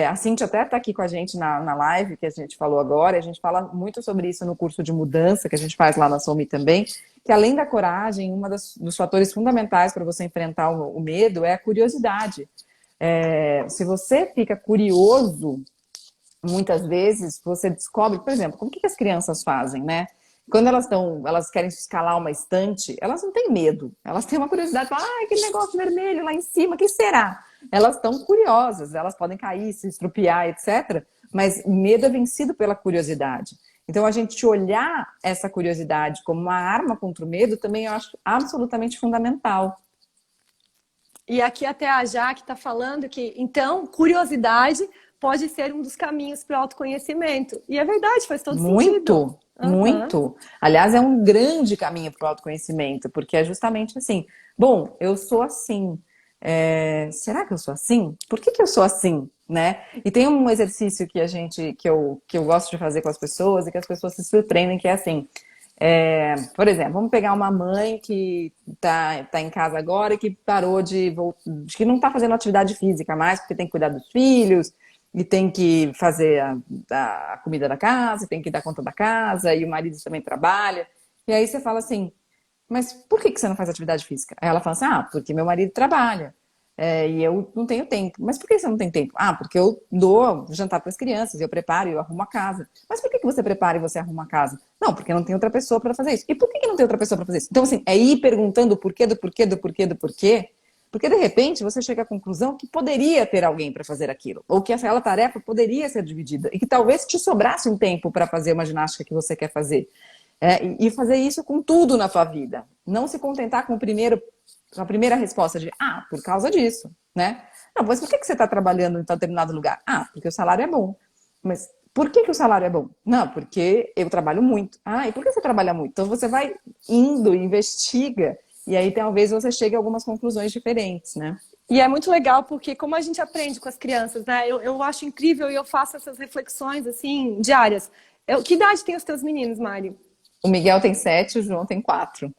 a Cintia até está aqui com a gente na live que a gente falou agora, a gente fala muito sobre isso no curso de mudança que a gente faz lá na Somi também, que além da coragem, dos fatores fundamentais para você enfrentar o medo é a curiosidade. Se você fica curioso, muitas vezes você descobre, por exemplo, como que as crianças fazem, né? Quando elas querem escalar uma estante, elas não têm medo, elas têm uma curiosidade, falam, aquele negócio vermelho lá em cima, o que será? Elas estão curiosas, elas podem cair, se estrupiar, etc. Mas o medo é vencido pela curiosidade. Então, a gente olhar essa curiosidade como uma arma contra o medo também eu acho absolutamente fundamental. E aqui até a Jaque está falando que, então, curiosidade pode ser um dos caminhos para o autoconhecimento. E é verdade, faz todo sentido. Muito. Aliás, é um grande caminho para o autoconhecimento, porque é justamente assim, bom, eu sou assim. Será que eu sou assim? Por que eu sou assim? Né? E tem um exercício que eu gosto de fazer com as pessoas e que as pessoas se surpreendem, que é assim. Por exemplo, vamos pegar uma mãe que tá em casa agora e que parou que não está fazendo atividade física mais, porque tem que cuidar dos filhos, e tem que fazer a comida da casa, tem que dar conta da casa, e o marido também trabalha. E aí você fala assim, mas por que você não faz atividade física? Aí ela fala assim, porque meu marido trabalha, e eu não tenho tempo. Mas por que você não tem tempo? Porque eu dou jantar para as crianças, eu preparo e eu arrumo a casa. Mas por que você prepara e você arruma a casa? Não, porque não tem outra pessoa para fazer isso. E por que não tem outra pessoa para fazer isso? Então, assim, é ir perguntando o porquê, do porquê, do porquê, do porquê. Porque, de repente, você chega à conclusão que poderia ter alguém para fazer aquilo. Ou que aquela tarefa poderia ser dividida. E que talvez te sobrasse um tempo para fazer uma ginástica que você quer fazer. E fazer isso com tudo na sua vida. Não se contentar com a primeira resposta de, por causa disso, né? Não, mas por que você está trabalhando em determinado lugar? Porque o salário é bom. Mas por que o salário é bom? Não, porque eu trabalho muito. E por que você trabalha muito? Então você vai indo, investiga, e aí talvez você chegue a algumas conclusões diferentes, né? E é muito legal porque como a gente aprende com as crianças, né? Eu acho incrível e eu faço essas reflexões, assim, diárias. Que idade tem os teus meninos, Mari? O Miguel tem 7, o João tem 4.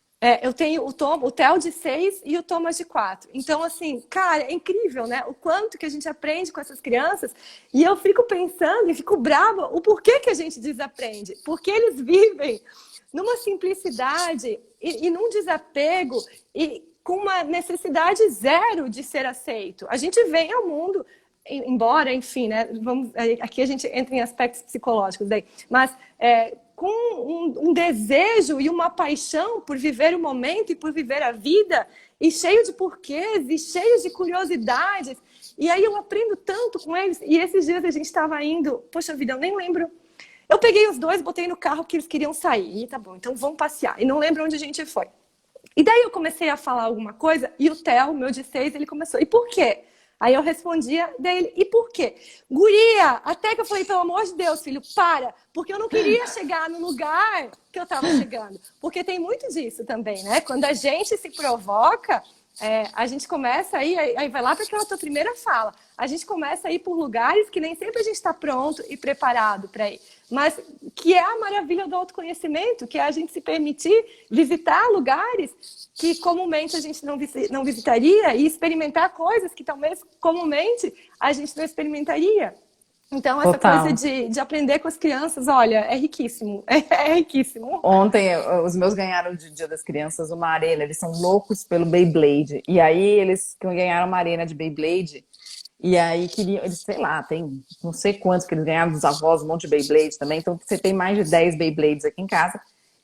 Eu tenho o Theo de 6 e o Thomas de 4. Então, assim, cara, é incrível, né? O quanto que a gente aprende com essas crianças. E eu fico pensando e fico brava o porquê que a gente desaprende. Porque eles vivem numa simplicidade e num desapego e com uma necessidade zero de ser aceito. A gente vem ao mundo, embora, enfim, né? Aqui a gente entra em aspectos psicológicos daí, mas com um desejo e uma paixão por viver o momento e por viver a vida, e cheio de porquês, e cheio de curiosidades. E aí eu aprendo tanto com eles. E esses dias a gente estava indo, poxa vida, eu nem lembro. Eu peguei os dois, botei no carro que eles queriam sair. E tá bom, então vamos passear. E não lembro onde a gente foi. E daí eu comecei a falar alguma coisa, e o Theo, meu de 6, ele começou, e por quê? Aí eu respondia dele, e por quê? Guria, até que eu falei, pelo amor de Deus, filho, para, porque eu não queria chegar no lugar que eu estava chegando. Porque tem muito disso também, né? Quando a gente se provoca, A gente começa aí vai lá para aquela tua primeira fala. A gente começa a ir por lugares que nem sempre a gente está pronto e preparado para ir. Mas que é a maravilha do autoconhecimento, que é a gente se permitir visitar lugares que comumente a gente não visitaria e experimentar coisas que talvez comumente a gente não experimentaria. Então, essa Total. coisa de aprender com as crianças, olha, é riquíssimo. É riquíssimo. Ontem, os meus ganharam de Dia das Crianças uma arena. Eles são loucos pelo Beyblade. E aí, eles ganharam uma arena de Beyblade. E aí, queriam, eles, sei lá, tem não sei quantos que eles ganharam dos avós, um monte de Beyblade também. Então, você tem mais de 10 Beyblades aqui em casa.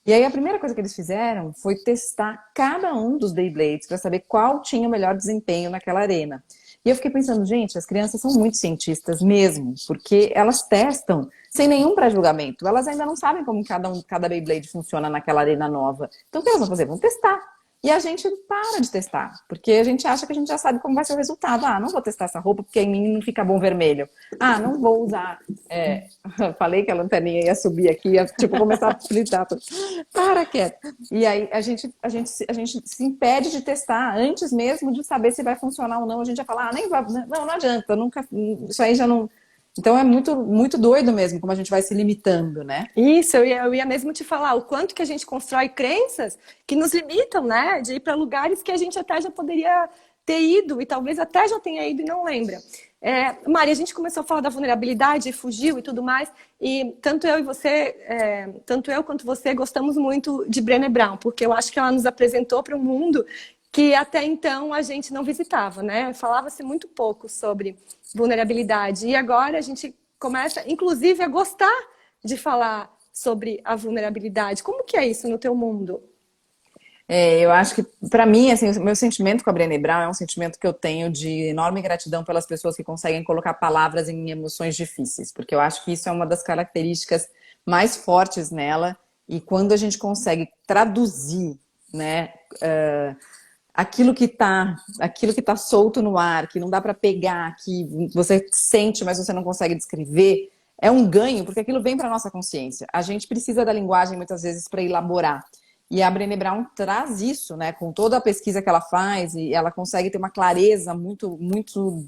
E aí, a primeira coisa que eles fizeram foi testar cada um dos Beyblades para saber qual tinha o melhor desempenho naquela arena. E eu fiquei pensando, gente, as crianças são muito cientistas mesmo, porque elas testam sem nenhum pré-julgamento. Elas ainda não sabem como cada Beyblade funciona naquela arena nova. Então, o que elas vão fazer? Vão testar. E a gente para de testar, porque a gente acha que a gente já sabe como vai ser o resultado. Ah, não vou testar essa roupa porque em mim não fica bom vermelho. Ah, não vou usar. Falei que a lanterninha ia subir aqui, ia tipo, começar a fritar. Para, quieto. E aí a gente se impede de testar antes mesmo de saber se vai funcionar ou não. A gente já fala, nem vai, não adianta, nunca, isso aí já não. Então é muito, muito doido mesmo como a gente vai se limitando, né? Isso, eu ia mesmo te falar o quanto que a gente constrói crenças que nos limitam, né? De ir para lugares que a gente até já poderia ter ido e talvez até já tenha ido e não lembra. Mari, a gente começou a falar da vulnerabilidade, fugiu e tudo mais, e tanto eu quanto você gostamos muito de Brené Brown, porque eu acho que ela nos apresentou para um mundo que até então a gente não visitava, né? Falava-se muito pouco sobre vulnerabilidade. E agora a gente começa, inclusive, a gostar de falar sobre a vulnerabilidade. Como que é isso no teu mundo? Eu acho que, para mim, assim, o meu sentimento com a Brené Brown é um sentimento que eu tenho de enorme gratidão pelas pessoas que conseguem colocar palavras em emoções difíceis, porque eu acho que isso é uma das características mais fortes nela, e quando a gente consegue traduzir, né, aquilo que tá solto no ar, que não dá para pegar, que você sente, mas você não consegue descrever, é um ganho, porque aquilo vem para nossa consciência. A gente precisa da linguagem muitas vezes para elaborar. E a Brené Brown traz isso, né, com toda a pesquisa que ela faz, e ela consegue ter uma clareza muito, muito,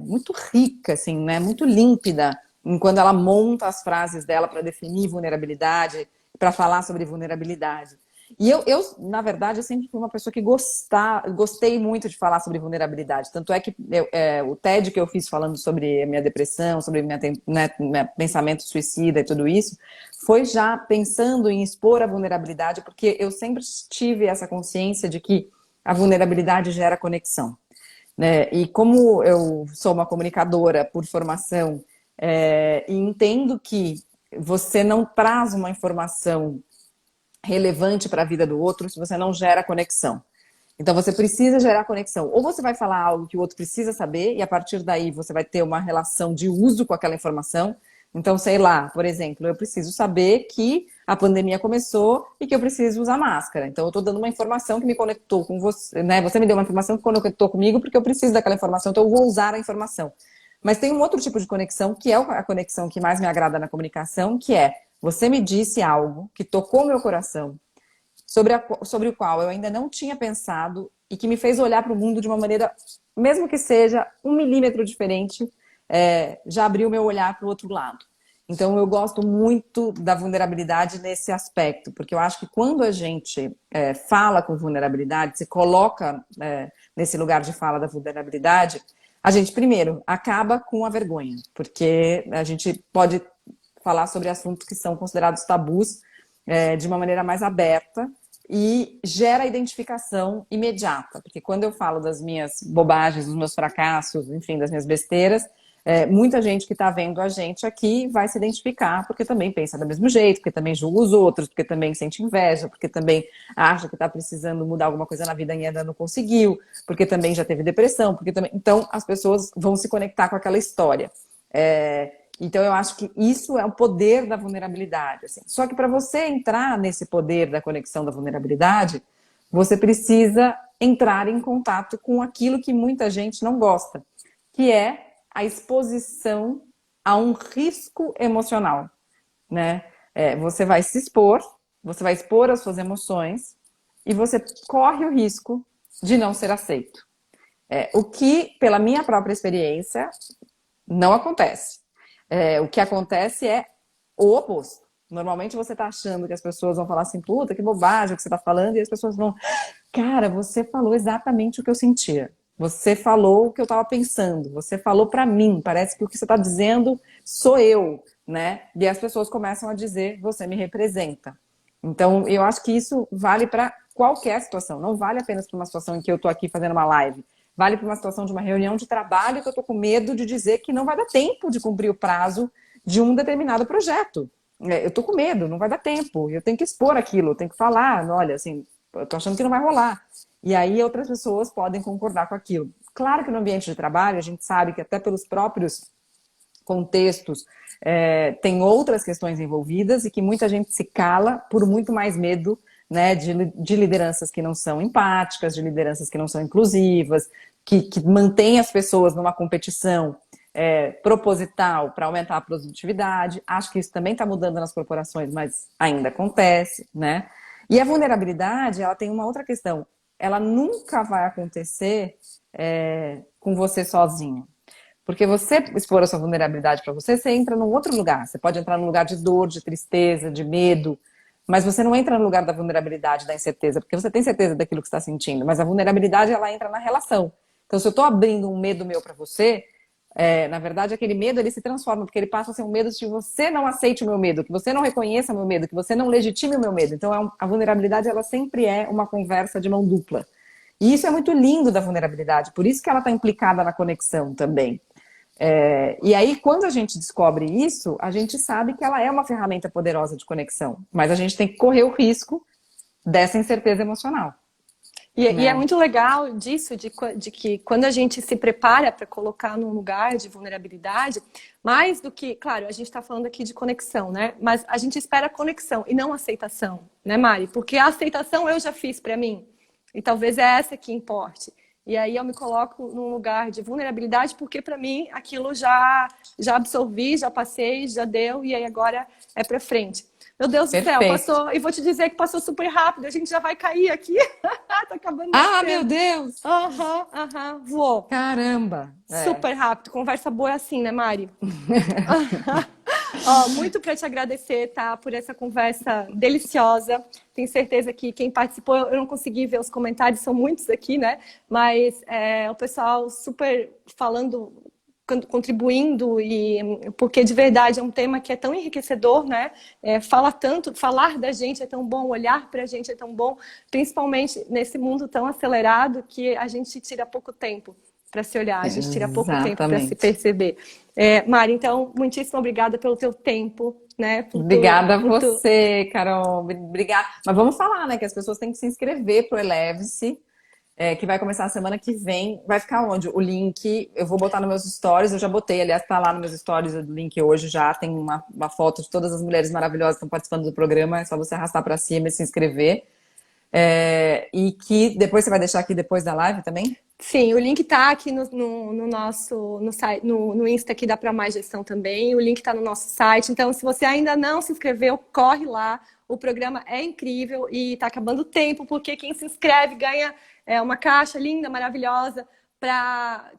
muito rica, assim, né, muito límpida, quando ela monta as frases dela para definir vulnerabilidade, para falar sobre vulnerabilidade. E na verdade, eu sempre fui uma pessoa que gostei muito de falar sobre vulnerabilidade. Tanto é que o TED que eu fiz falando sobre a minha depressão, sobre meu pensamento suicida e tudo isso, foi já pensando em expor a vulnerabilidade, porque eu sempre tive essa consciência de que a vulnerabilidade gera conexão, né? E como eu sou uma comunicadora por formação, e entendo que você não traz uma informação relevante para a vida do outro se você não gera conexão. Então você precisa gerar conexão. Ou você vai falar algo que o outro precisa saber e a partir daí você vai ter uma relação de uso com aquela informação. Então, sei lá, por exemplo, eu preciso saber que a pandemia começou e que eu preciso usar máscara. Então eu estou dando uma informação que me conectou com você, né? Você me deu uma informação que conectou comigo porque eu preciso daquela informação, então eu vou usar a informação. Mas tem um outro tipo de conexão, que é a conexão que mais me agrada na comunicação, que é você me disse algo que tocou meu coração, sobre o qual eu ainda não tinha pensado e que me fez olhar para o mundo de uma maneira, mesmo que seja 1 milímetro diferente, já abriu meu olhar para o outro lado. Então eu gosto muito da vulnerabilidade nesse aspecto, porque eu acho que quando a gente fala com vulnerabilidade, se coloca nesse lugar de fala da vulnerabilidade, a gente primeiro acaba com a vergonha, porque a gente pode falar sobre assuntos que são considerados tabus de uma maneira mais aberta e gera identificação imediata. Porque quando eu falo das minhas bobagens, dos meus fracassos, enfim, das minhas besteiras, muita gente que está vendo a gente aqui vai se identificar porque também pensa do mesmo jeito, porque também julga os outros, porque também sente inveja, porque também acha que está precisando mudar alguma coisa na vida e ainda não conseguiu, porque também já teve depressão, porque também... Então, as pessoas vão se conectar com aquela história. Então, eu acho que isso é o poder da vulnerabilidade. Assim. Só que para você entrar nesse poder da conexão da vulnerabilidade, você precisa entrar em contato com aquilo que muita gente não gosta, que é a exposição a um risco emocional. Né? Você vai se expor, você vai expor as suas emoções e você corre o risco de não ser aceito. O que, pela minha própria experiência, não acontece. O que acontece é o oposto. Normalmente você tá achando que as pessoas vão falar assim, puta, que bobagem o que você tá falando, e as pessoas vão, cara, você falou exatamente o que eu sentia. Você falou o que eu tava pensando. Você falou pra mim. Parece que o que você tá dizendo sou eu, né? E as pessoas começam a dizer, você me representa. Então, eu acho que isso vale para qualquer situação. Não vale apenas para uma situação em que eu tô aqui fazendo uma live. Vale para uma situação de uma reunião de trabalho que eu tô com medo de dizer que não vai dar tempo de cumprir o prazo de um determinado projeto. Eu tô com medo, não vai dar tempo. Eu tenho que expor aquilo, eu tenho que falar. Olha, assim, eu tô achando que não vai rolar. E aí outras pessoas podem concordar com aquilo. Claro que no ambiente de trabalho, a gente sabe que até pelos próprios contextos tem outras questões envolvidas e que muita gente se cala por muito mais medo, né, de lideranças que não são empáticas, de lideranças que não são inclusivas, que mantêm as pessoas numa competição proposital para aumentar a produtividade. Acho que isso também está mudando nas corporações, mas ainda acontece, né? E a vulnerabilidade, ela tem uma outra questão. Ela nunca vai acontecer com você sozinho. Porque você expor a sua vulnerabilidade para você, você entra num outro lugar. Você pode entrar num lugar de dor, de tristeza, de medo, mas você não entra no lugar da vulnerabilidade, da incerteza, porque você tem certeza daquilo que está sentindo. Mas a vulnerabilidade, ela entra na relação. Então, se eu estou abrindo um medo meu para você, na verdade, aquele medo, ele se transforma, porque ele passa a ser um medo se você não aceite o meu medo, que você não reconheça o meu medo, que você não legitime o meu medo. Então, a vulnerabilidade, ela sempre é uma conversa de mão dupla. E isso é muito lindo da vulnerabilidade, por isso que ela está implicada na conexão também. E aí, quando a gente descobre isso, a gente sabe que ela é uma ferramenta poderosa de conexão, mas a gente tem que correr o risco dessa incerteza emocional. E é muito legal disso, de que quando a gente se prepara para colocar num lugar de vulnerabilidade, mais do que, claro, a gente está falando aqui de conexão, né? Mas a gente espera conexão e não aceitação, né, Mari? Porque a aceitação eu já fiz para mim, e talvez é essa que importe. E aí eu me coloco num lugar de vulnerabilidade porque para mim aquilo já absorvi, já passei, já deu e aí agora é para frente. Meu Deus do céu, passou, e vou te dizer que passou super rápido, a gente já vai cair aqui. Tá acabando Ah, meu Deus! Voou. Caramba! Super rápido, conversa boa é assim, né, Mari? Muito para te agradecer, tá, por essa conversa deliciosa. Tenho certeza que quem participou, eu não consegui ver os comentários, são muitos aqui, né? Mas o pessoal super falando, contribuindo, e porque de verdade é um tema que é tão enriquecedor, né? Fala tanto, falar da gente é tão bom, olhar para a gente é tão bom, principalmente nesse mundo tão acelerado que a gente tira pouco tempo para se olhar, a gente tira pouco tempo para se perceber. Mari, então, muitíssimo obrigada pelo teu tempo, né? Obrigada a você, Carol. Obrigada. Mas vamos falar, né? Que as pessoas têm que se inscrever pro Eleve-se, que vai começar a semana que vem. Vai ficar onde? O link, eu vou botar nos meus stories, eu já botei, aliás, tá lá nos meus stories o link hoje já, tem uma foto de todas as mulheres maravilhosas que estão participando do programa, é só você arrastar para cima e se inscrever. E que depois você vai deixar aqui depois da live também? Sim, o link tá aqui no nosso site, no Insta aqui dá para mais gestão também. O link tá no nosso site. Então, se você ainda não se inscreveu, corre lá. O programa é incrível e tá acabando o tempo, porque quem se inscreve ganha uma caixa linda, maravilhosa,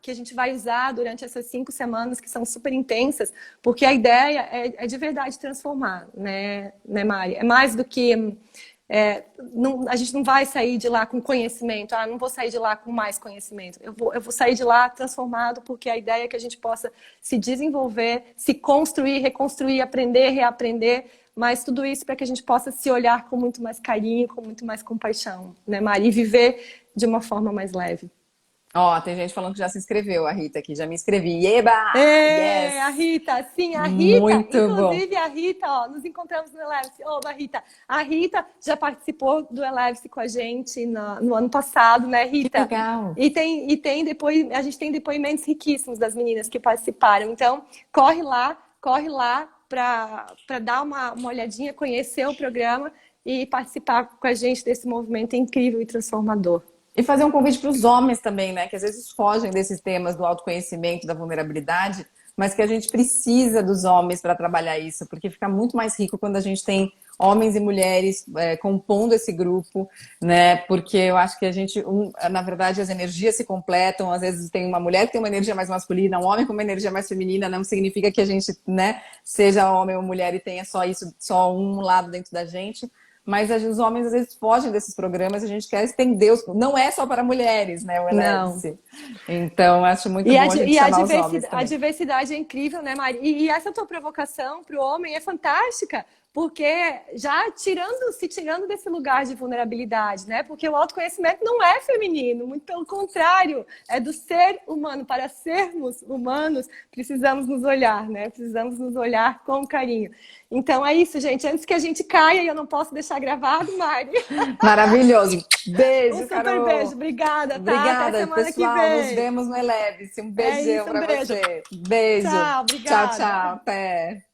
que a gente vai usar durante essas 5 semanas, que são super intensas, porque a ideia é de verdade transformar, né, Mari? É mais do que... a gente não vai sair de lá com conhecimento, não vou sair de lá com mais conhecimento, eu vou sair de lá transformado, porque a ideia é que a gente possa se desenvolver, se construir, reconstruir, aprender, reaprender, mas tudo isso para que a gente possa se olhar com muito mais carinho, com muito mais compaixão, né, Mari? E viver de uma forma mais leve. Tem gente falando que já se inscreveu, a Rita aqui, já me inscrevi. Eba! Yes! A Rita, sim, a Rita. Muito inclusive bom. A Rita, nos encontramos no Eleve-se. Rita. A Rita já participou do Eleve-se com a gente no ano passado, né, Rita? Que legal. E a gente tem depoimentos riquíssimos das meninas que participaram. Então, corre lá para dar uma olhadinha, conhecer o programa e participar com a gente desse movimento incrível e transformador. E fazer um convite para os homens também, né? Que às vezes fogem desses temas do autoconhecimento, da vulnerabilidade, mas que a gente precisa dos homens para trabalhar isso, porque fica muito mais rico quando a gente tem homens e mulheres compondo esse grupo, né? Porque eu acho que a gente, na verdade, as energias se completam. Às vezes tem uma mulher que tem uma energia mais masculina, um homem com uma energia mais feminina. Não significa que a gente, né, seja homem ou mulher e tenha só isso, só um lado dentro da gente. Mas os homens às vezes fogem desses programas, a gente quer estender não é só para mulheres, né, o Eleve-se. Então, acho muito bom a gente chamar os homens também. A diversidade é incrível, né, Mari? E essa tua provocação para o homem é fantástica, porque já se tirando desse lugar de vulnerabilidade, né? Porque o autoconhecimento não é feminino, muito pelo contrário, é do ser humano. Para sermos humanos, precisamos nos olhar, né? Precisamos nos olhar com carinho. Então é isso, gente. Antes que a gente caia, e eu não posso deixar gravado, Mari. Maravilhoso. Beijo, super Carol. beijo. Obrigada, tá? Obrigada, até semana pessoal. que vem. Nos vemos no Eleve-se. Um beijão para beijo. você. Beijo. Tchau, obrigada. Tchau, tchau. Até.